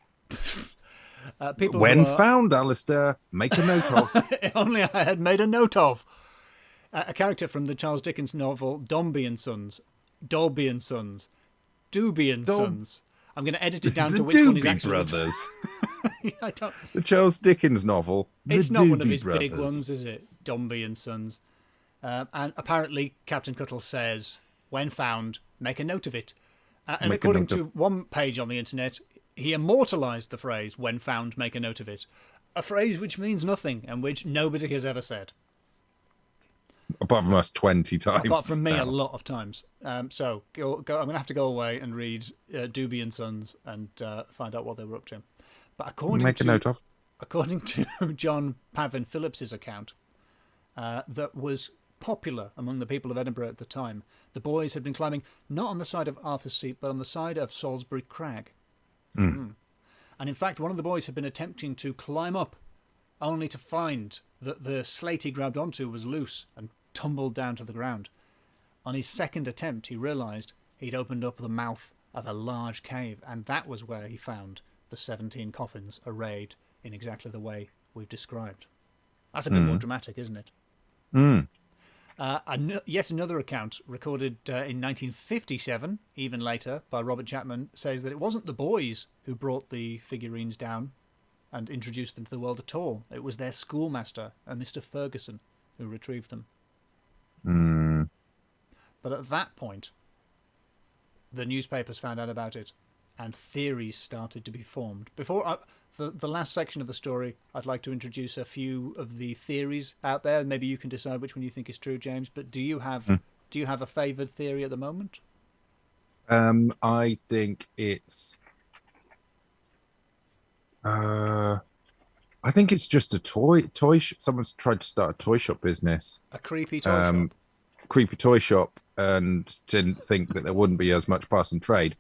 When found, Alasdair, make a note of. If only I had made a note of. A character from the Charles Dickens novel Dombey and Sons. Dolby and Sons. Doobie and Sons. I'm going to edit it down to which one is actually... Brothers. I don't... The Charles Dickens novel. It's the not one Doobie of his Brothers. big ones, is it? Dombey and Sons. And apparently Captain Cuttle says, when found, make a note of it. And according to one page on the internet, he immortalised the phrase, when found, make a note of it. A phrase which means nothing and which nobody has ever said. Apart from us 20 times. Apart from me now. a lot of times. So I'm going to have to go away and read Doobie and Sons and find out what they were up to. But according to John Pavin Phillips's account, that was popular among the people of Edinburgh at the time, the boys had been climbing not on the side of Arthur's Seat, but on the side of Salisbury Crag. And in fact, one of the boys had been attempting to climb up, only to find that the slate he grabbed onto was loose and tumbled down to the ground. On his second attempt, he realised he'd opened up the mouth of a large cave, and that was where he found the 17 coffins arrayed in exactly the way we've described. That's a bit more dramatic, isn't it? Yet another account recorded in 1957, even later, by Robert Chapman, says that it wasn't the boys who brought the figurines down and introduced them to the world at all. It was their schoolmaster, Mr. Ferguson, who retrieved them. But at that point, the newspapers found out about it, and theories started to be formed. Before the last section of the story, I'd like to introduce a few of the theories out there. Maybe you can decide which one you think is true, James. But do you have a favoured theory at the moment? I think it's... I think it's just a toy someone's tried to start a toy shop business. A creepy toy shop. Creepy toy shop, and didn't think that there wouldn't be as much passing trade.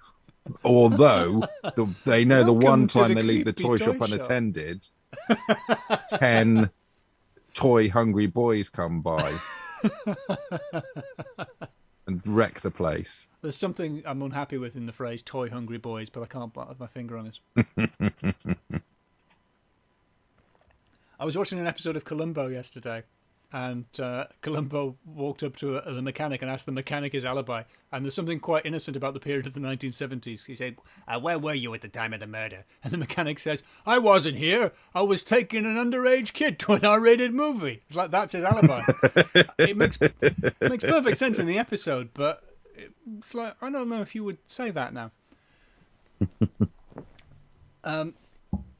Although they know the one time they leave the toy shop unattended, 10 toy hungry boys come by and wreck the place. There's something I'm unhappy with in the phrase toy hungry boys, but I can't put my finger on it. I was watching an episode of Columbo yesterday, and Columbo walked up to the mechanic and asked the mechanic his alibi. And there's something quite innocent about the period of the 1970s. He said, where were you at the time of the murder? And the mechanic says, I wasn't here. I was taking an underage kid to an R-rated movie. It's like, that's his alibi. It makes perfect sense in the episode, but it's like, I don't know if you would say that now.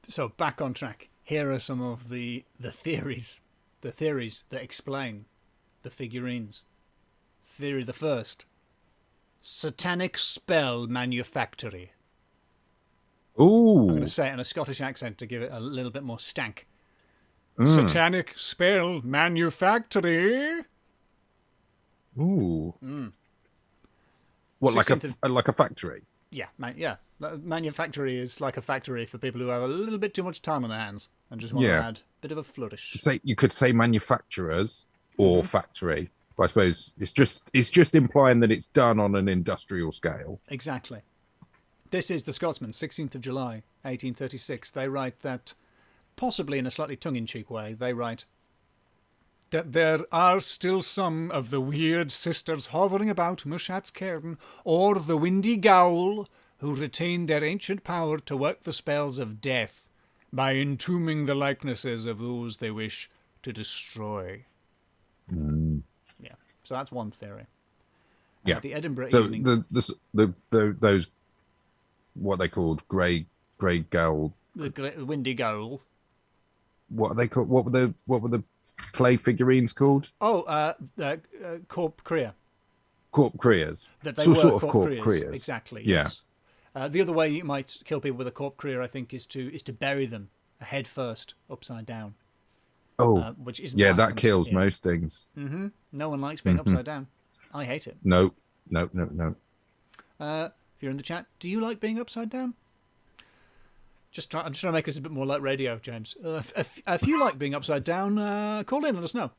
So back on track. Here are some of the theories that explain the figurines. Theory the first: satanic spell manufactory. Ooh. I'm going to say it in a Scottish accent to give it a little bit more stank. Satanic spell manufactory. Ooh. What, like a factory? Yeah, manufactory is like a factory for people who have a little bit too much time on their hands and just want to add a bit of a flourish. You could say manufacturers or factory, but I suppose it's just implying that it's done on an industrial scale. Exactly. This is The Scotsman, 16th of July, 1836. They write that, possibly in a slightly tongue-in-cheek way, they write that there are still some of the weird sisters hovering about Mushat's Cairn or the Windy Gowl who retained their ancient power to work the spells of death by entombing the likenesses of those they wish to destroy. Yeah, so that's one theory. Yeah. The Edinburgh So Evening. the those what they called grey gull. The Windy Gowl. What are they called? What were the clay figurines called? Oh, Corp Crea. Corp Creas. That they So were sort of Corp Corp Creas. Creas. Exactly. Yeah. Yes. The other way you might kill people with a Corp Crea, I think, is to bury them head first, upside down. Oh, which isn't. yeah, that kills most things. Mm-hmm. No one likes being upside down. I hate it. No. If you're in the chat, do you like being upside down? I'm just trying to make this a bit more like radio, James. If you like being upside down, call in, let us know.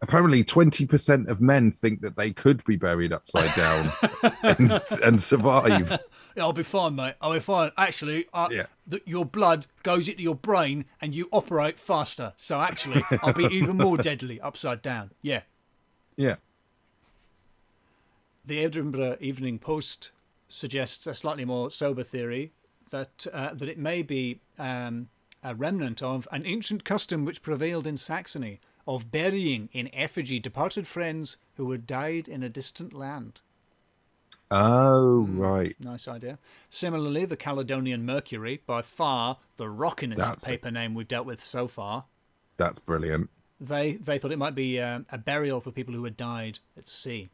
Apparently 20% of men think that they could be buried upside down and survive. I'll be fine, mate. I'll be fine. Actually, your blood goes into your brain and you operate faster. So actually, I'll be even more deadly upside down. Yeah. Yeah. The Edinburgh Evening Post suggests a slightly more sober theory that it may be a remnant of an ancient custom which prevailed in Saxony of burying in effigy departed friends who had died in a distant land. Oh, right. Nice idea. Similarly, the Caledonian Mercury, by far the rockinest paper name we've dealt with so far. That's brilliant. They thought it might be a burial for people who had died at sea.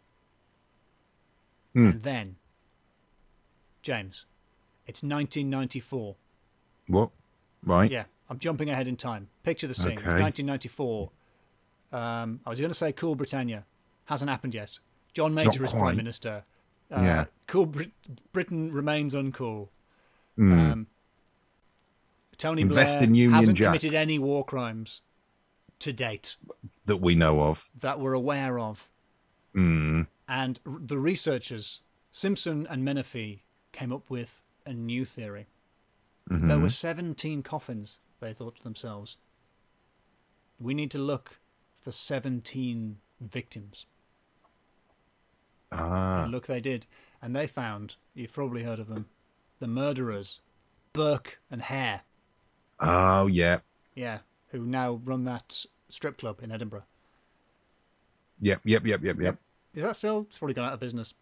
And then, James, it's 1994. What? Right. Yeah, I'm jumping ahead in time. Picture the scene. Okay. It's 1994. I was going to say Cool Britannia. Hasn't happened yet. John Major is Prime Minister. Cool Britain remains uncool. Tony Invest Blair in Union hasn't Jacks. committed any war crimes to date That we know of. that we're aware of. And the researchers, Simpson and Menifee, came up with a new theory. There were 17 coffins, they thought to themselves. We need to look for 17 victims. And look, they did. And they found, you've probably heard of them, the murderers, Burke and Hare. Oh, yeah. Yeah, who now run that strip club in Edinburgh. Yep. Is that still? It's probably gone out of business.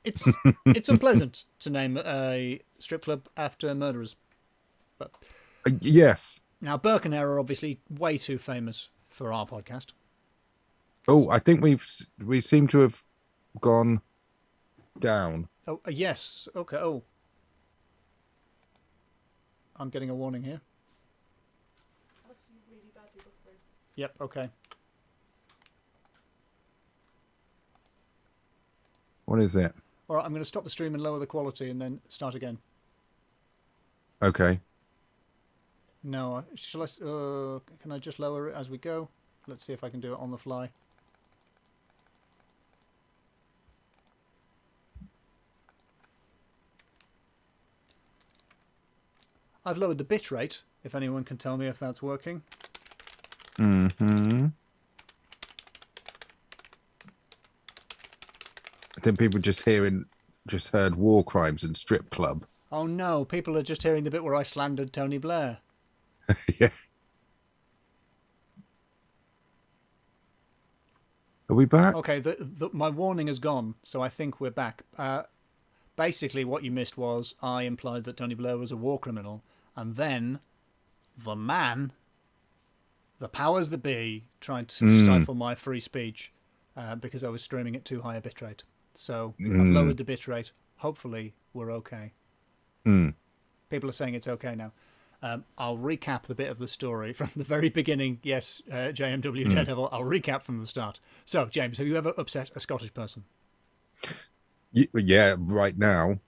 It's unpleasant to name a strip club after murderers. But yes. now, Burke and Hare are obviously way too famous for our podcast. Oh, I think we seem to have gone down. Oh, yes. Okay. Oh. I'm getting a warning here. Yep, okay. What is it? All right, I'm going to stop the stream and lower the quality and then start again. Okay. No, shall I? Can I just lower it as we go? Let's see if I can do it on the fly. I've lowered the bit rate, if anyone can tell me if that's working. I think people just heard war crimes and strip club. Oh no, people are just hearing the bit where I slandered Tony Blair. Yeah. Are we back? Okay, my warning has gone, so I think we're back. Basically, what you missed was I implied that Tony Blair was a war criminal, and then the man, the powers that be, tried to stifle my free speech because I was streaming at too high a bitrate. So I've lowered the bitrate. Hopefully, we're okay. People are saying it's okay now. I'll recap the bit of the story from the very beginning. Yes, JMW Daredevil. I'll recap from the start. So, James, have you ever upset a Scottish person? Yeah, right now.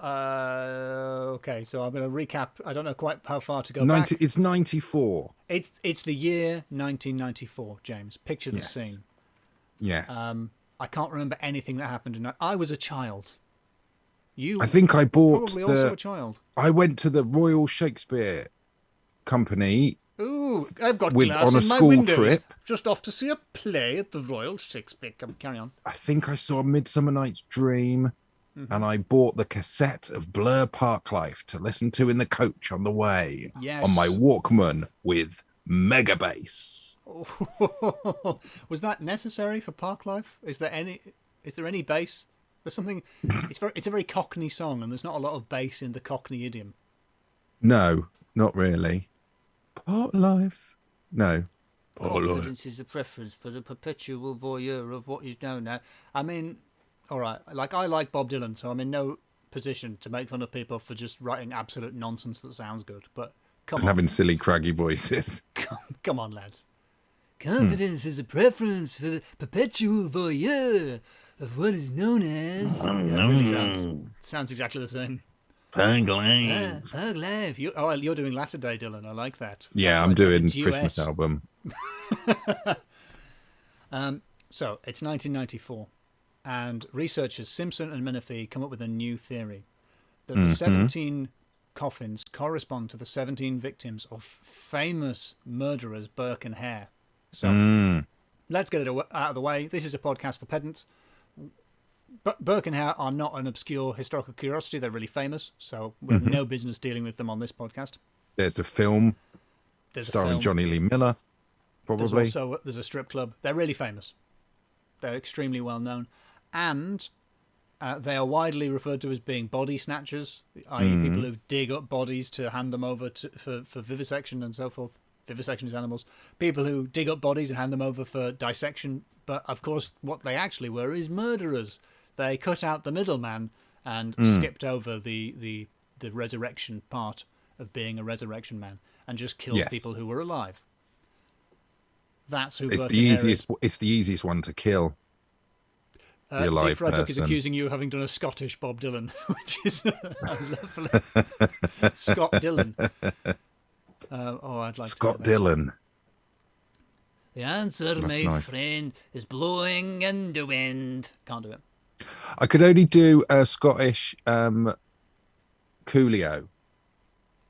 Okay, so I'm going to recap. I don't know quite how far to go back. It's 94. It's the year 1994, James. Picture the scene. Yes. I can't remember anything that happened. I was a child. I think I bought probably also a child. I went to the Royal Shakespeare Company. Ooh. Ooh, I've got with glass on a in my school windows. trip. Just off to see a play at the Royal Shakespeare. Carry on. I think I saw Midsummer Night's Dream, and I bought the cassette of Blur Parklife to listen to in the coach on the way Yes. on my Walkman with Mega Bass. Was that necessary for Parklife? Is there any bass? There's something. It's a very Cockney song, and there's not a lot of bass in the Cockney idiom. No, not really. Parklife. No. Confidence is a preference for the perpetual voyeur of what is known now. I mean, all right. Like I like Bob Dylan, so I'm in no position to make fun of people for just writing absolute nonsense that sounds good. But come on, Having silly, craggy voices. come on, lads. Confidence is a preference for the perpetual voyeur of what is known as. Yeah, it really sounds exactly the same. Pug Life. Pug Life. You're doing Latter Day, Dylan. I like that. Yeah, I'm doing Christmas album. So it's 1994, and researchers Simpson and Menifee come up with a new theory that the 17 coffins correspond to the 17 victims of famous murderers Burke and Hare. So let's get it out of the way. This is a podcast for pedants. But Burke and Hare are not an obscure historical curiosity. They're really famous, so we have no business dealing with them on this podcast. There's a film starring Johnny Lee Miller, probably. There's a strip club. They're really famous. They're extremely well known. And they are widely referred to as being body snatchers, i.e. people who dig up bodies to hand them over for vivisection and so forth. Vivisection is animals. People who dig up bodies and hand them over for dissection. But, of course, what they actually were is murderers. They cut out the middleman and skipped over the resurrection part of being a resurrection man and just killed people who were alive. That's who Burke and Hare is. It's the easiest one to kill. The alive Dick Frederick is person. accusing you of having done a Scottish Bob Dylan, which is lovely. Scott Dylan. I'd like Scott to Dylan. The answer, my friend, is blowing in the wind. Can't do it. I could only do a Scottish Coolio.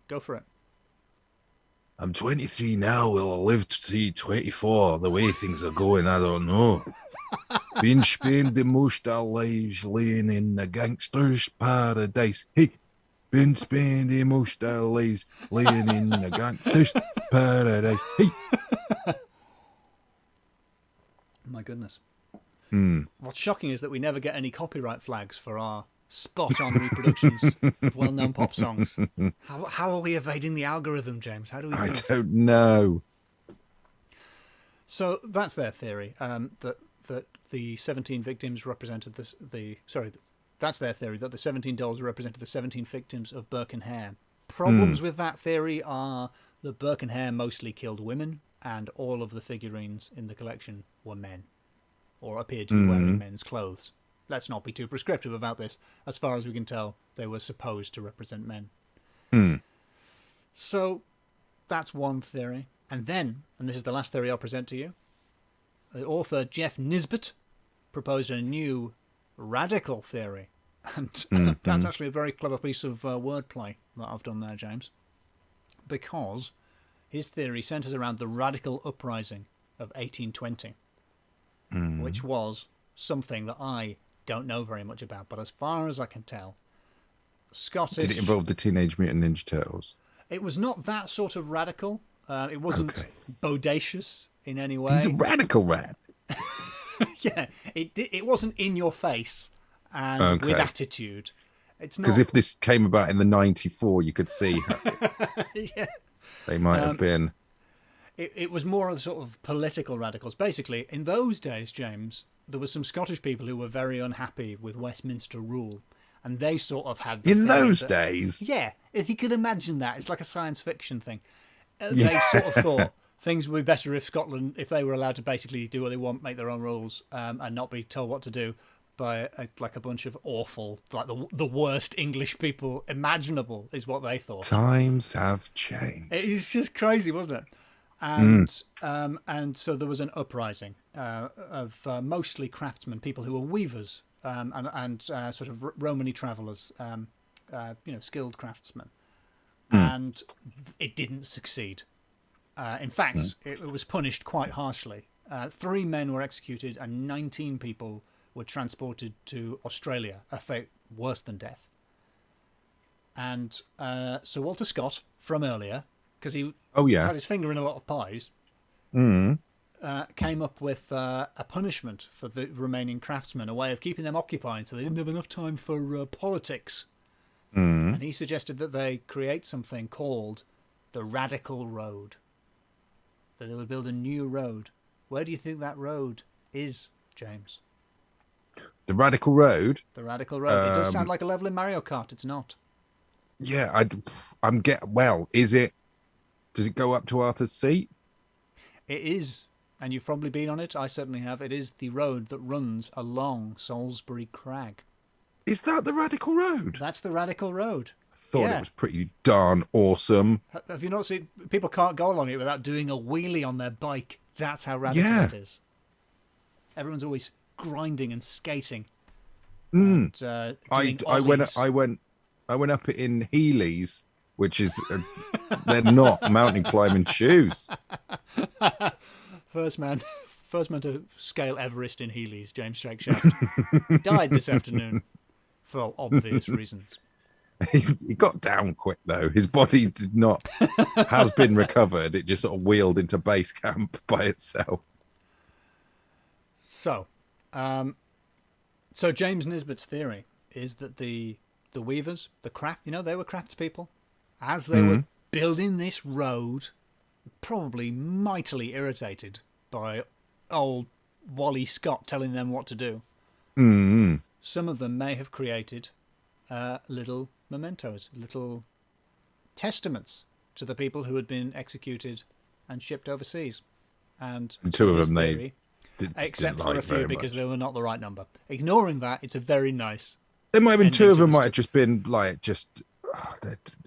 Go for it. I'm 23 now. Will I live to see 24? The way things are going, I don't know. Been spending most our lives laying in the gangster's paradise. Hey, been spending most our lives laying in the gangster's paradise. Hey. My goodness. What's shocking is that we never get any copyright flags for our spot-on reproductions of well-known pop songs. How are we evading the algorithm, James? How do we do it? I don't know. So that's their theory, that the 17 victims represented that's their theory, that the $17 represented the 17 victims of Burke and Hare. Problems with that theory are that Burke and Hare mostly killed women, and all of the figurines in the collection were men, or appeared to be wearing men's clothes. Let's not be too prescriptive about this. As far as we can tell, they were supposed to represent men. So that's one theory. And then, and this is the last theory I'll present to you, the author Jeff Nisbet proposed a new radical theory. And that's actually a very clever piece of wordplay that I've done there, James. Because his theory centres around the radical uprising of 1820, which was something that I don't know very much about, but as far as I can tell, Scottish... Did it involve the Teenage Mutant Ninja Turtles? It was not that sort of radical. It wasn't bodacious in any way. He's a radical rat. Yeah, it wasn't in your face and with attitude. It's not... Because if this came about in the 94, you could see yeah. They might have been. It was more of the sort of political radicals. Basically, in those days, James, there were some Scottish people who were very unhappy with Westminster rule. And they sort of had... In those days? Yeah, if you could imagine that. It's like a science fiction thing. They sort of thought things would be better if Scotland, if they were allowed to basically do what they want, make their own rules, and not be told what to do by a bunch of awful, like the worst English people imaginable, is what they thought. Times have changed. It's just crazy, wasn't it? And and so there was an uprising of mostly craftsmen, people who were weavers and sort of Romany travellers, skilled craftsmen. And it didn't succeed. In fact, it was punished quite harshly. 3 men were executed and 19 people were transported to Australia, a fate worse than death. And Sir Walter Scott, from earlier, because he had his finger in a lot of pies, came up with a punishment for the remaining craftsmen, a way of keeping them occupied so they didn't have enough time for politics. And he suggested that they create something called the Radical Road. That they would build a new road. Where do you think that road is, James? The Radical Road? The Radical Road. It does sound like a level in Mario Kart. It's not. Yeah, is it... Does it go up to Arthur's Seat? It is. And you've probably been on it. I certainly have. It is the road that runs along Salisbury Crag. Is that the Radical Road? That's the Radical Road. I thought it was pretty darn awesome. Have you not seen... People can't go along it without doing a wheelie on their bike. That's how radical it is. Everyone's always grinding and skating. And, I went up it in Heelys, which is... they're not mountain climbing shoes. First man to scale Everest in Heelys, James Shakeshaft, died this afternoon for obvious reasons. He got down quick though. His body did not has been recovered. It just sort of wheeled into base camp by itself. So James Nisbet's theory is that the weavers, the craft, they were craftspeople, as they were building this road, probably mightily irritated by old Wally Scott telling them what to do. Some of them may have created little mementos, little testaments to the people who had been executed and shipped overseas. And 2 of them theory, except for a few because they were not the right number. Ignoring that, it's a very nice. There might have been 2 of them might have just been like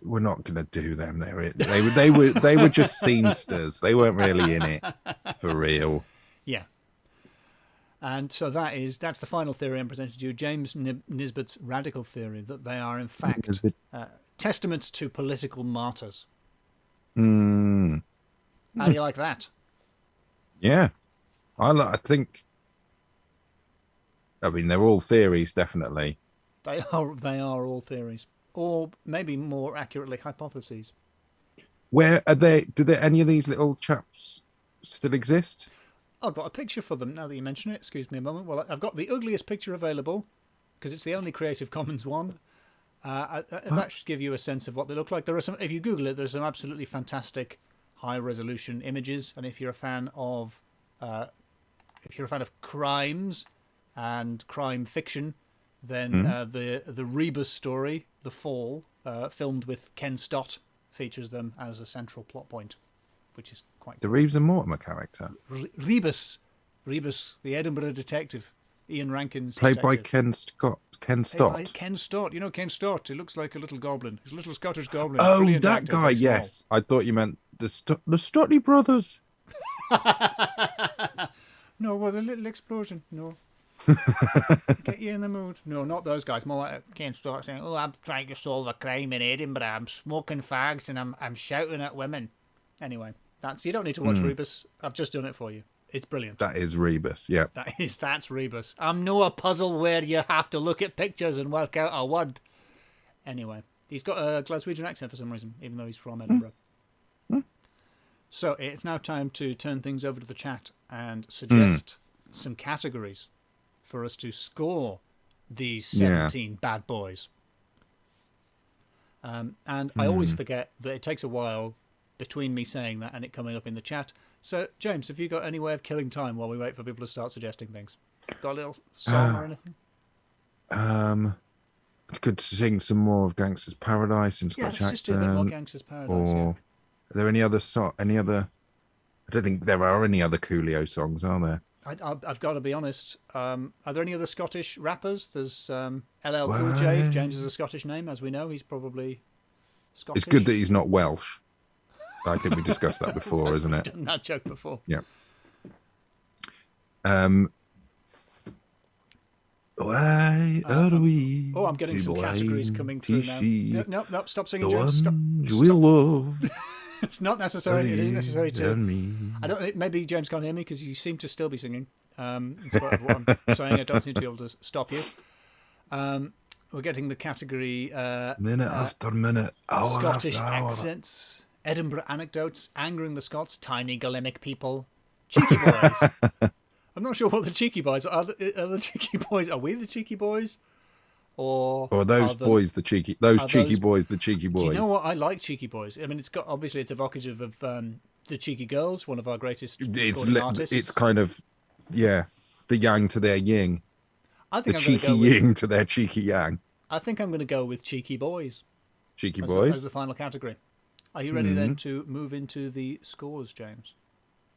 we're not going to do them. They were just scenesters. They weren't really in it for real. Yeah. And so that's the final theory I'm presenting to you, James Nisbet's radical theory, that they are in fact testaments to political martyrs. How do you like that? Yeah, I think. I mean, they're all theories, definitely. They are all theories, or maybe more accurately, hypotheses. Where are they? Do any of these little chaps still exist? I've got a picture for them now that you mention it. Excuse me a moment. Well, I've got the ugliest picture available because it's the only Creative Commons one. That should give you a sense of what they look like. There are some. If you Google it, there's some absolutely fantastic high-resolution images. And if you're a fan of, crimes and crime fiction, then the Rebus story, The Fall, filmed with Ken Stott, features them as a central plot point, which is quite the Reeves and Mortimer character. Rebus, the Edinburgh detective, Ian Rankin's played detective. by Ken Stott. Ken Stott. You know Ken Stott. He looks like a little goblin. He's a little Scottish goblin. Oh, Brilliant that actor, guy. Yes, I thought you meant the Stotty brothers. No, well, the little explosion. No. Get you in the mood. No, not those guys. More like Ken Stott saying, "Oh, I'm trying to solve a crime in Edinburgh. I'm smoking fags and I'm shouting at women." Anyway, you don't need to watch Rebus. I've just done it for you. It's brilliant. That is Rebus. Yeah. That's Rebus. I'm no a puzzle where you have to look at pictures and work out a word. Anyway, he's got a Glaswegian accent for some reason, even though he's from Edinburgh. So it's now time to turn things over to the chat and suggest some categories for us to score these 17 bad boys. And I always forget that it takes a while between me saying that and it coming up in the chat. So, James, have you got any way of killing time while we wait for people to start suggesting things? Got a little song or anything? It's good to sing some more of Gangster's Paradise and Scotch accent. Just do a bit more Gangster's Paradise. Are there any other I don't think there are any other Coolio songs, are there? I've got to be honest. Are there any other Scottish rappers? There's LL Cool J. James is a Scottish name, as we know. He's probably Scottish. It's good that he's not Welsh. I think we discussed that before, isn't it? I've done that joke before. Yeah. Why are we? Oh, I'm getting some categories coming through now. Nope, stop singing, James. Stop. We love. It's not necessary. It isn't necessary to. Me. I don't. Maybe James can't hear me because you seem to still be singing. It's what I'm saying. I don't seem to be able to stop you. We're getting the category Minute after minute, hour Scottish after hour. accents, Edinburgh anecdotes, angering the Scots, tiny Galimic people, cheeky boys. I'm not sure what the cheeky boys are. Are the cheeky boys? Are we the cheeky boys? Or those boys the cheeky? Those cheeky boys the cheeky boys? Do you know what? I like cheeky boys. I mean, it's evocative of the cheeky girls, one of our greatest artists. It's kind of the yang to their yin. I think the cheeky yin to their cheeky yang. I think I'm going to go with cheeky boys. Cheeky boys as the final category. Are you ready then to move into the scores, James?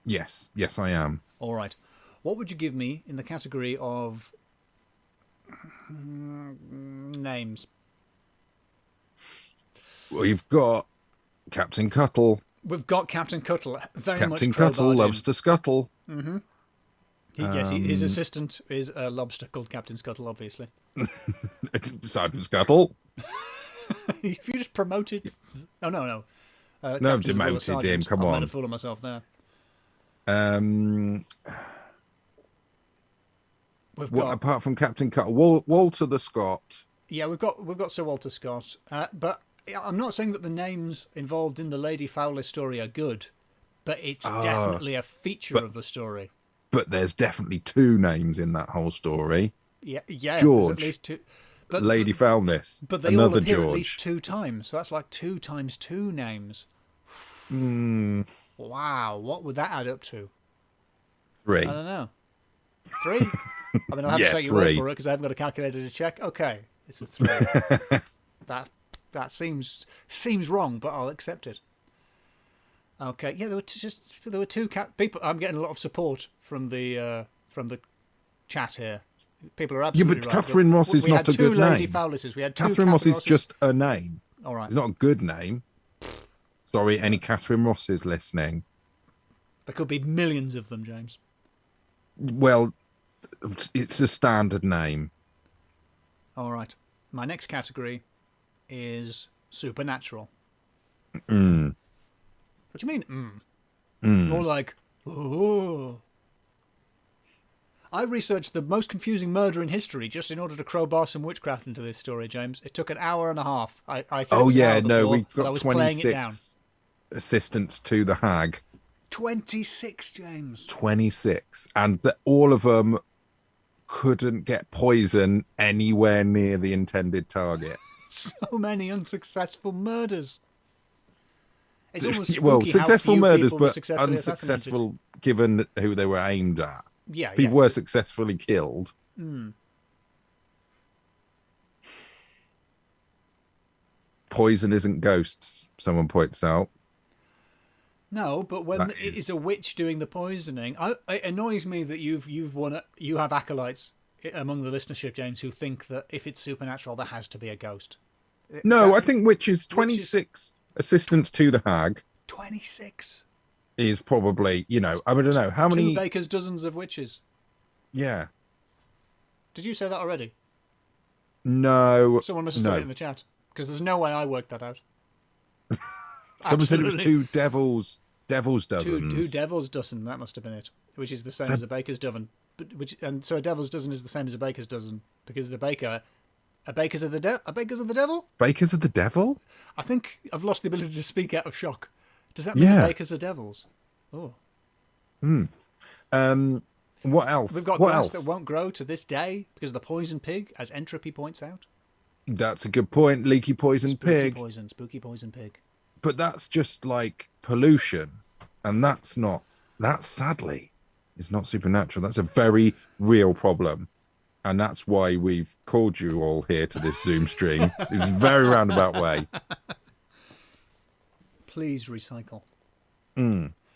Yes, I am. All right. What would you give me in the category of names? We've got Captain Cuttle. We've got Captain Cuttle. Captain Cuttle loves to scuttle. Mm-hmm. Yes, his assistant is a lobster called Captain Scuttle, obviously. Sergeant Scuttle. If you just promoted... Oh, no. No, demoted him, come on. I made a fool of myself there. Apart from Captain Cuttle, Walter the Scot. Yeah, we've got Sir Walter Scott. But I'm not saying that the names involved in the Lady Fowler story are good, but it's definitely a feature of the story. But there's definitely two names in that whole story. Yeah, George, at least two. But Lady Foulness, but they another all appear George. At least 2 times, so that's like 2 times 2 names. Wow, what would that add up to? 3. I don't know. 3? I mean, I'll have to take your word for it because I haven't got a calculator to check. Okay, it's a 3. that seems wrong, but I'll accept it. Okay, yeah, there were 2 people. I'm getting a lot of support from the chat here. People are absolutely right. Yeah, but Catherine Ross is not a good name. We had 2 Lady Fowlesses. We had 2 Catherine Ross is just a name. All right. It's not a good name. Sorry, any Catherine Rosses listening. There could be millions of them, James. Well, it's a standard name. All right. My next category is supernatural. What do you mean? More like, oh. I researched the most confusing murder in history just in order to crowbar some witchcraft into this story, James. It took an hour and a half. I said we've got 26 assistants to the hag. 26, James. 26. And all of them couldn't get poison anywhere near the intended target. So many unsuccessful murders. It's almost well, spooky successful how few murders, people were but successfully unsuccessful given who they were aimed at. Yeah, people were successfully killed. Poison isn't ghosts, someone points out. No, but when it is a witch doing the poisoning, it annoys me that you have acolytes among the listenership, James, who think that if it's supernatural, there has to be a ghost. No, I think witches 26 assistants to the hag. 26 is probably, I don't know how many 2 baker's dozens of witches. Yeah. Did you say that already? No. Someone must have said it in the chat because there's no way I worked that out. Someone said it was 2 devil's dozens. 2 devil's dozen. That must have been it, which is the same as a baker's dozen. So a devil's dozen is the same as a baker's dozen because a baker's of the devil. Bakers of the devil? I think I've lost the ability to speak out of shock. Does that mean the bakers are devils? Oh. What else? We've got grass that won't grow to this day because of the poison pig, as Entropy points out. That's a good point. Leaky poison pig. Spooky poison pig. But that's just like pollution, and that sadly is not supernatural. That's a very real problem, and that's why we've called you all here to this Zoom stream. It's a very roundabout way. Please recycle.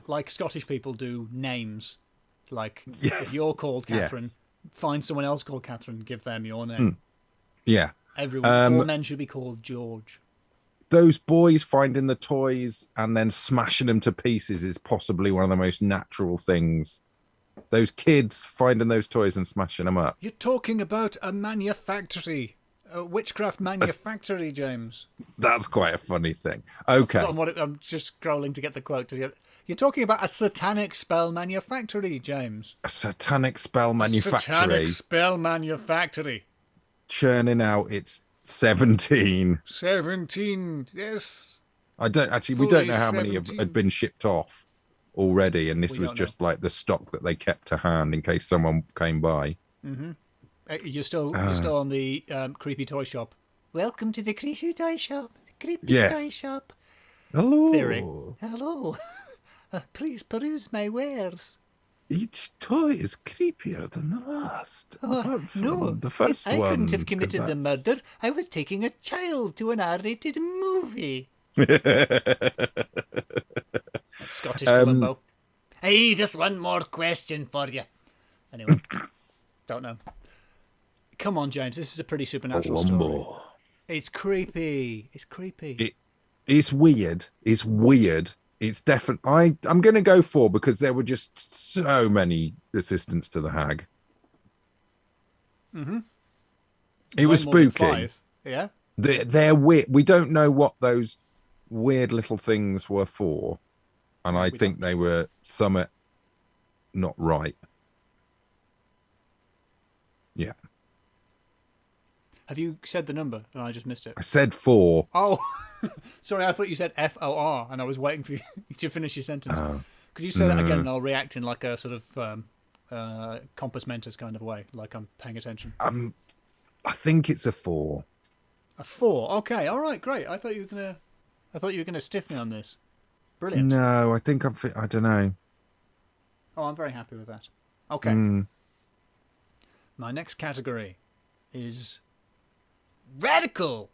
Like Scottish people do names. Like, if you're called Catherine, find someone else called Catherine, give them your name. Yeah. Everyone, all men should be called George. Those boys finding the toys and then smashing them to pieces is possibly one of the most natural things. Those kids finding those toys and smashing them up. You're talking about a manufactory. Witchcraft Manufactory, James. That's quite a funny thing. Okay. I'm just scrolling to get the quote. You're talking about a satanic spell manufactory, James. A satanic spell manufactory. Satanic spell manufactory. Churning out its 17. 17, yes. We don't know how many had been shipped off already, and this was just like the stock that they kept to hand in case someone came by. Mm-hmm. You're still on the creepy toy shop. Welcome to the creepy toy shop. Toy shop. Hello. Theory. Hello. Please peruse my wares. Each toy is creepier than the last. No, the first I one. couldn't have committed the murder. I was taking a child to an R-rated movie. Scottish Columbo. Hey, just one more question for you. Anyway, don't know. Come on, James. This is a pretty supernatural story. It's creepy. It's creepy. It's weird. It's weird. It's definitely. I'm going to go 4 because there were just so many assistants to the hag. Mm-hmm. It was spooky. Yeah. They're weird. We don't know what those weird little things were for, and I think they were somewhat not right. Yeah. Have you said the number and I just missed it? I said 4. Oh, sorry. I thought you said FOR, and I was waiting for you to finish your sentence. Could you say that again, and I'll react in like a sort of compos mentis kind of way, like I'm paying attention. I think it's a 4. A 4. Okay. All right. Great. I thought you were gonna stiff me on this. Brilliant. No, I think I don't know. Oh, I'm very happy with that. Okay. My next category is radical.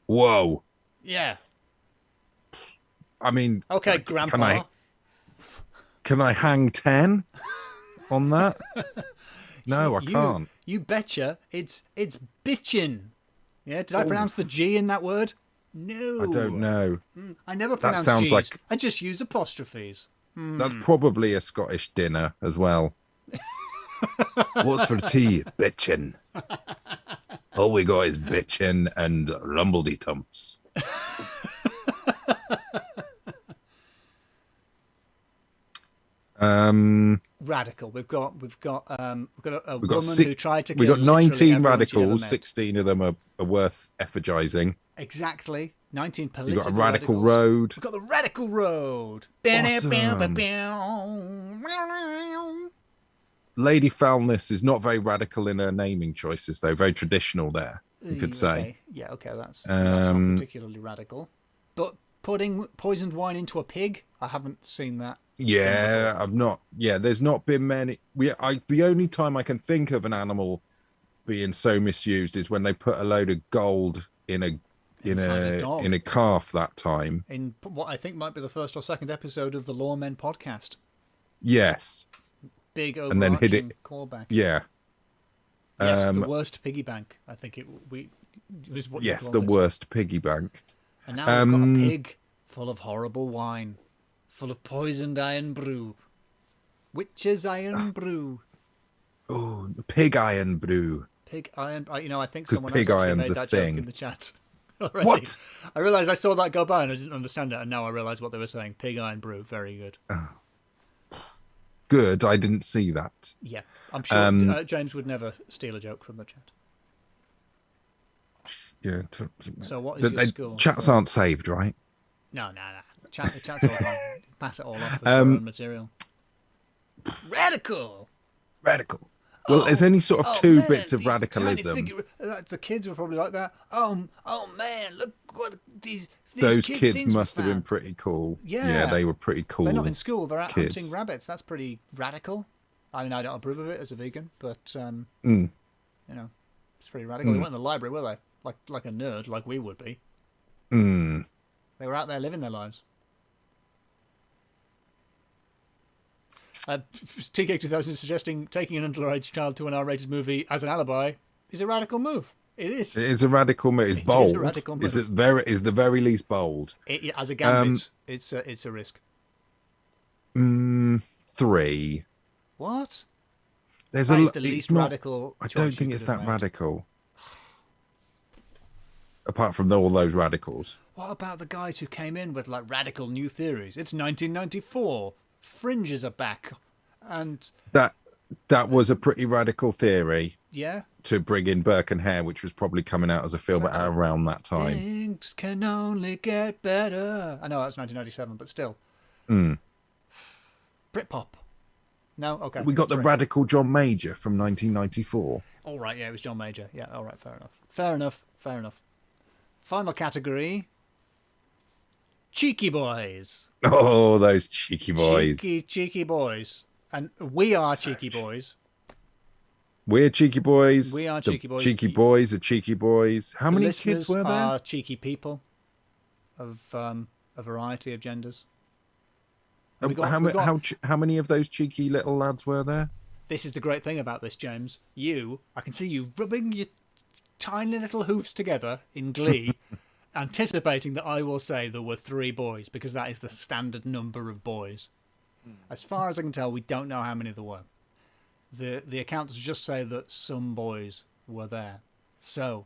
Whoa. Yeah. I mean, okay, Grandpa. Can I hang 10 on that? No, I can't. You betcha. It's bitchin'. Yeah. Did I pronounce the G in that word? No. I don't know. I never pronounce sounds G's. like I just use apostrophes. That's probably a Scottish dinner as well. What's for tea? Bitchin'. All we got is bitchin' and rumbledy-tumps. Radical. We've got a woman who tried to kill. We got 19 radicals. 16 of them are worth effagizing. Exactly. 19 political. You got a radical road. We've got the radical road. Awesome. Lady Foulness is not very radical in her naming choices, though. Very traditional there, you could say. Okay. Yeah, okay, that's not particularly radical. But putting poisoned wine into a pig, I haven't seen that. Yeah, I've not. Yeah, there's not been many. The only time I can think of an animal being so misused is when they put a load of gold in a calf that time. In what I think might be the first or second episode of the Loremen podcast. Yes. Big overarching and then hit it. Callback. Yeah. Yes, the worst piggy bank. I think it was what. Yes, the worst piggy bank. And now we've got a pig full of horrible wine, full of poisoned iron brew, witch's iron brew. Oh, pig iron brew. Pig iron. I think someone pig else iron's made a that thing joke in the chat. Already. What? I realised I saw that go by and I didn't understand it, and now I realise what they were saying. Pig iron brew, very good. Good, I didn't see that. Yeah, I'm sure James would never steal a joke from the chat. Yeah. So what is your score? Chats aren't saved, right? No. The chat's all gone. Pass it all off as their own material. Radical. Well, there's only sort of two bits of radicalism. The kids were probably like that. Oh man, look what these those kids must have been pretty cool. Yeah, they were pretty cool. They're not in school. They're out hunting rabbits. That's pretty radical. I mean, I don't approve of it as a vegan, but it's pretty radical. They weren't in the library, were they? Like a nerd, like we would be. They were out there living their lives. TK2000 is suggesting taking an underage child to an R-rated movie as an alibi is a radical move. It is. It is a radical move. It's bold. Is a radical move. Is the very least bold. As a gambit, it's a risk. 3. What? There's that is the least radical. I don't think it's that radical. apart from all those radicals. What about the guys who came in with like radical new theories? It's 1994. Fringes are back, and That was a pretty radical theory. Yeah. To bring in Burke and Hare, which was probably coming out as a film at around that time. Things can only get better. I know that's 1997, but still. Britpop. No, okay. We got the radical John Major from 1994. All right, yeah, it was John Major. Yeah, all right, fair enough. Final category. Cheeky boys. Oh, those cheeky boys. Cheeky boys. And we are cheeky boys. We're cheeky boys. We are cheeky boys. Cheeky boys are cheeky boys. How many kids were there? Are cheeky people of a variety of genders. How many of those cheeky little lads were there? This is the great thing about this, James. I can see you rubbing your tiny little hoofs together in glee, anticipating that I will say there were 3 boys, because that is the standard number of boys. As far as I can tell, we don't know how many there were. The accounts just say that some boys were there. So,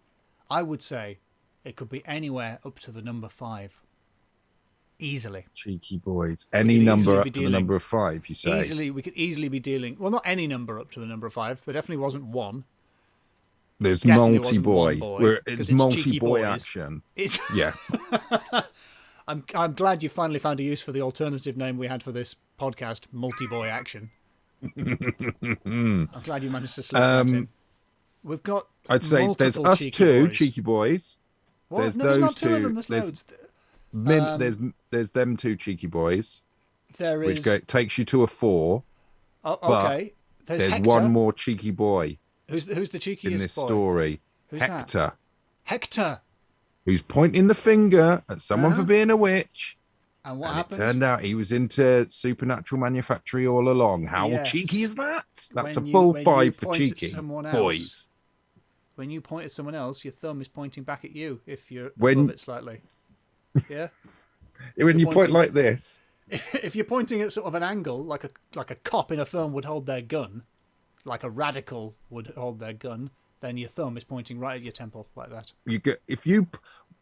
I would say it could be anywhere up to the number 5. Easily. Cheeky boys. Any number up to the number of 5, you say? We could easily be dealing... Well, not any number up to the number of 5. There definitely wasn't 1. There's multi-boy. It's multi-boy action. Yeah. I'm glad you finally found a use for the alternative name we had for this podcast, multi-boy action. I'm glad you managed to slip that in. We've got I'd say there's us two boys. Cheeky boys. What? There's those not two of them. There's loads. There's them 2 cheeky boys. There is. Which takes you to a 4. Oh, okay. There's one more cheeky boy. Who's the cheekiest boy in this story? Who's Hector. That? Hector. Who's pointing the finger at someone for being a witch. And what happens? It turned out he was into supernatural manufactory all along. How cheeky is that? That's a full 5 for cheeky boys. When you point at someone else, your thumb is pointing back at you if you're above it slightly. Yeah? When you point like this. If you're pointing at sort of an angle, like a cop in a film would hold their gun, like a radical would hold their gun, then your thumb is pointing right at your temple like that.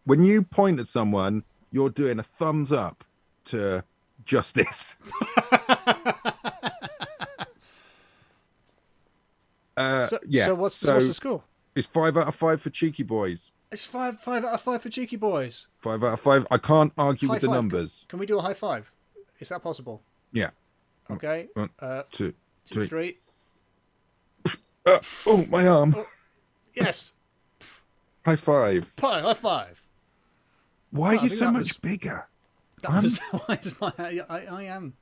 When you point at someone, you're doing a thumbs up to justice. So what's the score? It's 5 out of 5 for cheeky boys. It's 5 out of 5 for cheeky boys. 5 out of 5. I can't argue with the numbers. Can we do a high five? Is that possible? Yeah. Okay. 1, 2, 3. Oh, my arm. Oh, yes. High five. High five. Why are you so much bigger? I am.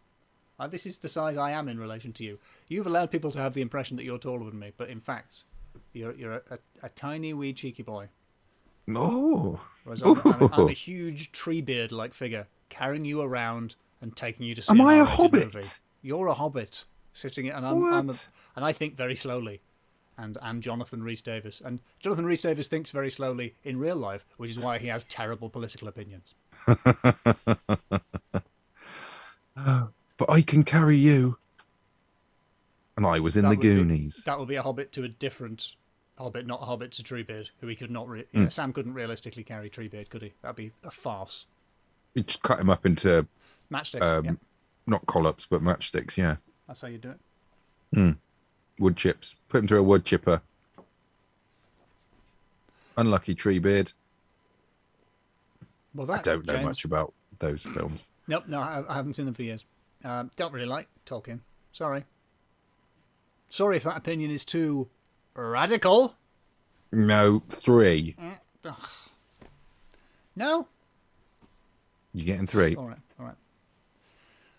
This is the size I am in relation to you. You've allowed people to have the impression that you're taller than me, but in fact, you're a tiny wee cheeky boy. No. Whereas I'm a huge tree beard-like figure carrying you around and taking you to see. Am I a hobbit? Movie. You're a hobbit sitting, and and I think very slowly. And I'm Jonathan Rhys-Davies. And Jonathan Rhys-Davies thinks very slowly in real life, which is why he has terrible political opinions. But I can carry you. And I was in the Goonies. That would be a hobbit to a different hobbit, not a hobbit to Treebeard, who he could not... Sam couldn't realistically carry Treebeard, could he? That'd be a farce. You just cut him up into... Matchsticks, Not collops, but matchsticks, yeah. That's how you do it. Wood chips. Put him through a wood chipper. Unlucky Treebeard. Well, I don't know much about those films. Nope, no, I haven't seen them for years. Don't really like Tolkien. Sorry if that opinion is too radical. No, 3. No? You're getting 3.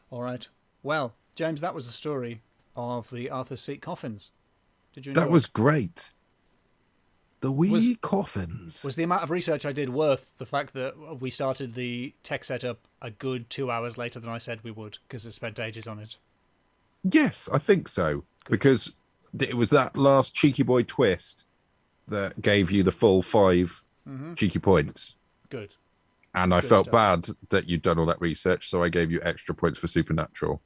All right. Well, James, that was the story of the Arthur's Seat Coffins. Did you enjoy That was great. The Coffins. Was the amount of research I did worth the fact that we started the tech setup a good 2 hours later than I said we would, because I spent ages on it? Yes, I think so. Good. Because it was that last cheeky boy twist that gave you the full 5 cheeky points. Good. And I felt bad that you'd done all that research, so I gave you extra points for Supernatural.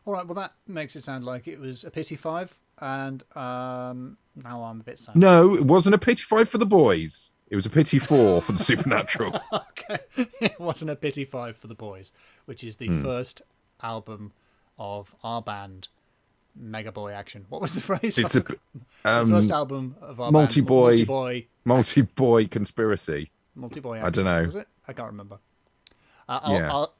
All right, well, that makes it sound like it was a pity 5, and now I'm a bit sad. No, it wasn't a pity 5 for the boys. It was a pity 4 for the Supernatural. Okay. It wasn't a pity 5 for the boys, which is the first album of our band, Mega Boy Action. What was the phrase? It's the first album of our multi-boy, band. multi-boy conspiracy. Multi-boy I don't know. Was it? I can't remember.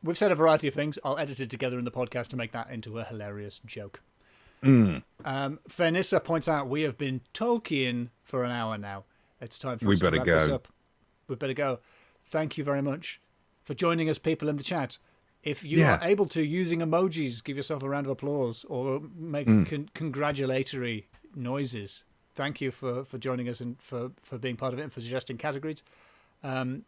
We've said a variety of things. I'll edit it together in the podcast to make that into a hilarious joke. Fernissa points out we have been Tolkien for an hour now. It's time for us to wrap this up. We better go. Thank you very much for joining us, people in the chat. If you are able to, using emojis, give yourself a round of applause or make congratulatory noises. Thank you for joining us and for being part of it and for suggesting categories. I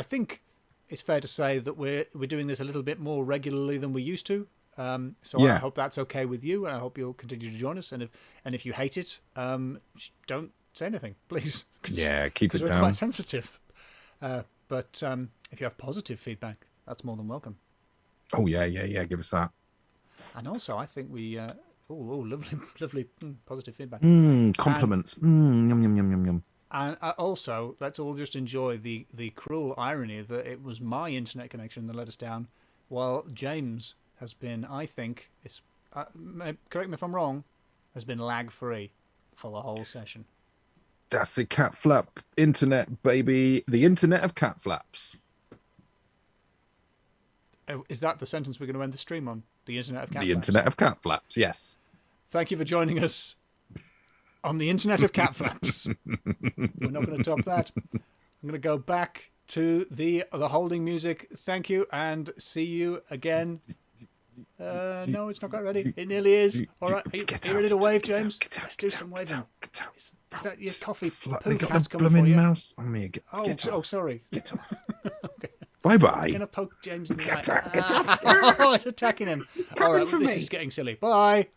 think it's fair to say that we're doing this a little bit more regularly than we used to. I hope that's okay with you, and I hope you'll continue to join us. And if you hate it, don't say anything, please. Keep it down. We're quite sensitive. But if you have positive feedback, that's more than welcome. Oh yeah. Give us that. And also, I think we lovely positive feedback. Compliments. Yum. And also, let's all just enjoy the cruel irony that it was my internet connection that let us down, while James has been, I think, correct me if I'm wrong, has been lag-free for the whole session. That's the cat flap internet, baby. The internet of cat flaps. Is that the sentence we're going to end the stream on? The internet of cat flaps? The internet of cat flaps, yes. Thank you for joining us on the internet of cat flaps. We're not going to top that. I'm going to go back to the holding music. Thank you, and see you again. No, it's not quite ready. It nearly is. All right, are you ready to wave, James? Let's do some waving. Is that your coffee poo cats coming for you? Mouse on me. Sorry. Get off. Okay. Bye-bye. I'm going to poke James in the eye. Get off. Oh, it's attacking him. All right, this is getting silly. Bye.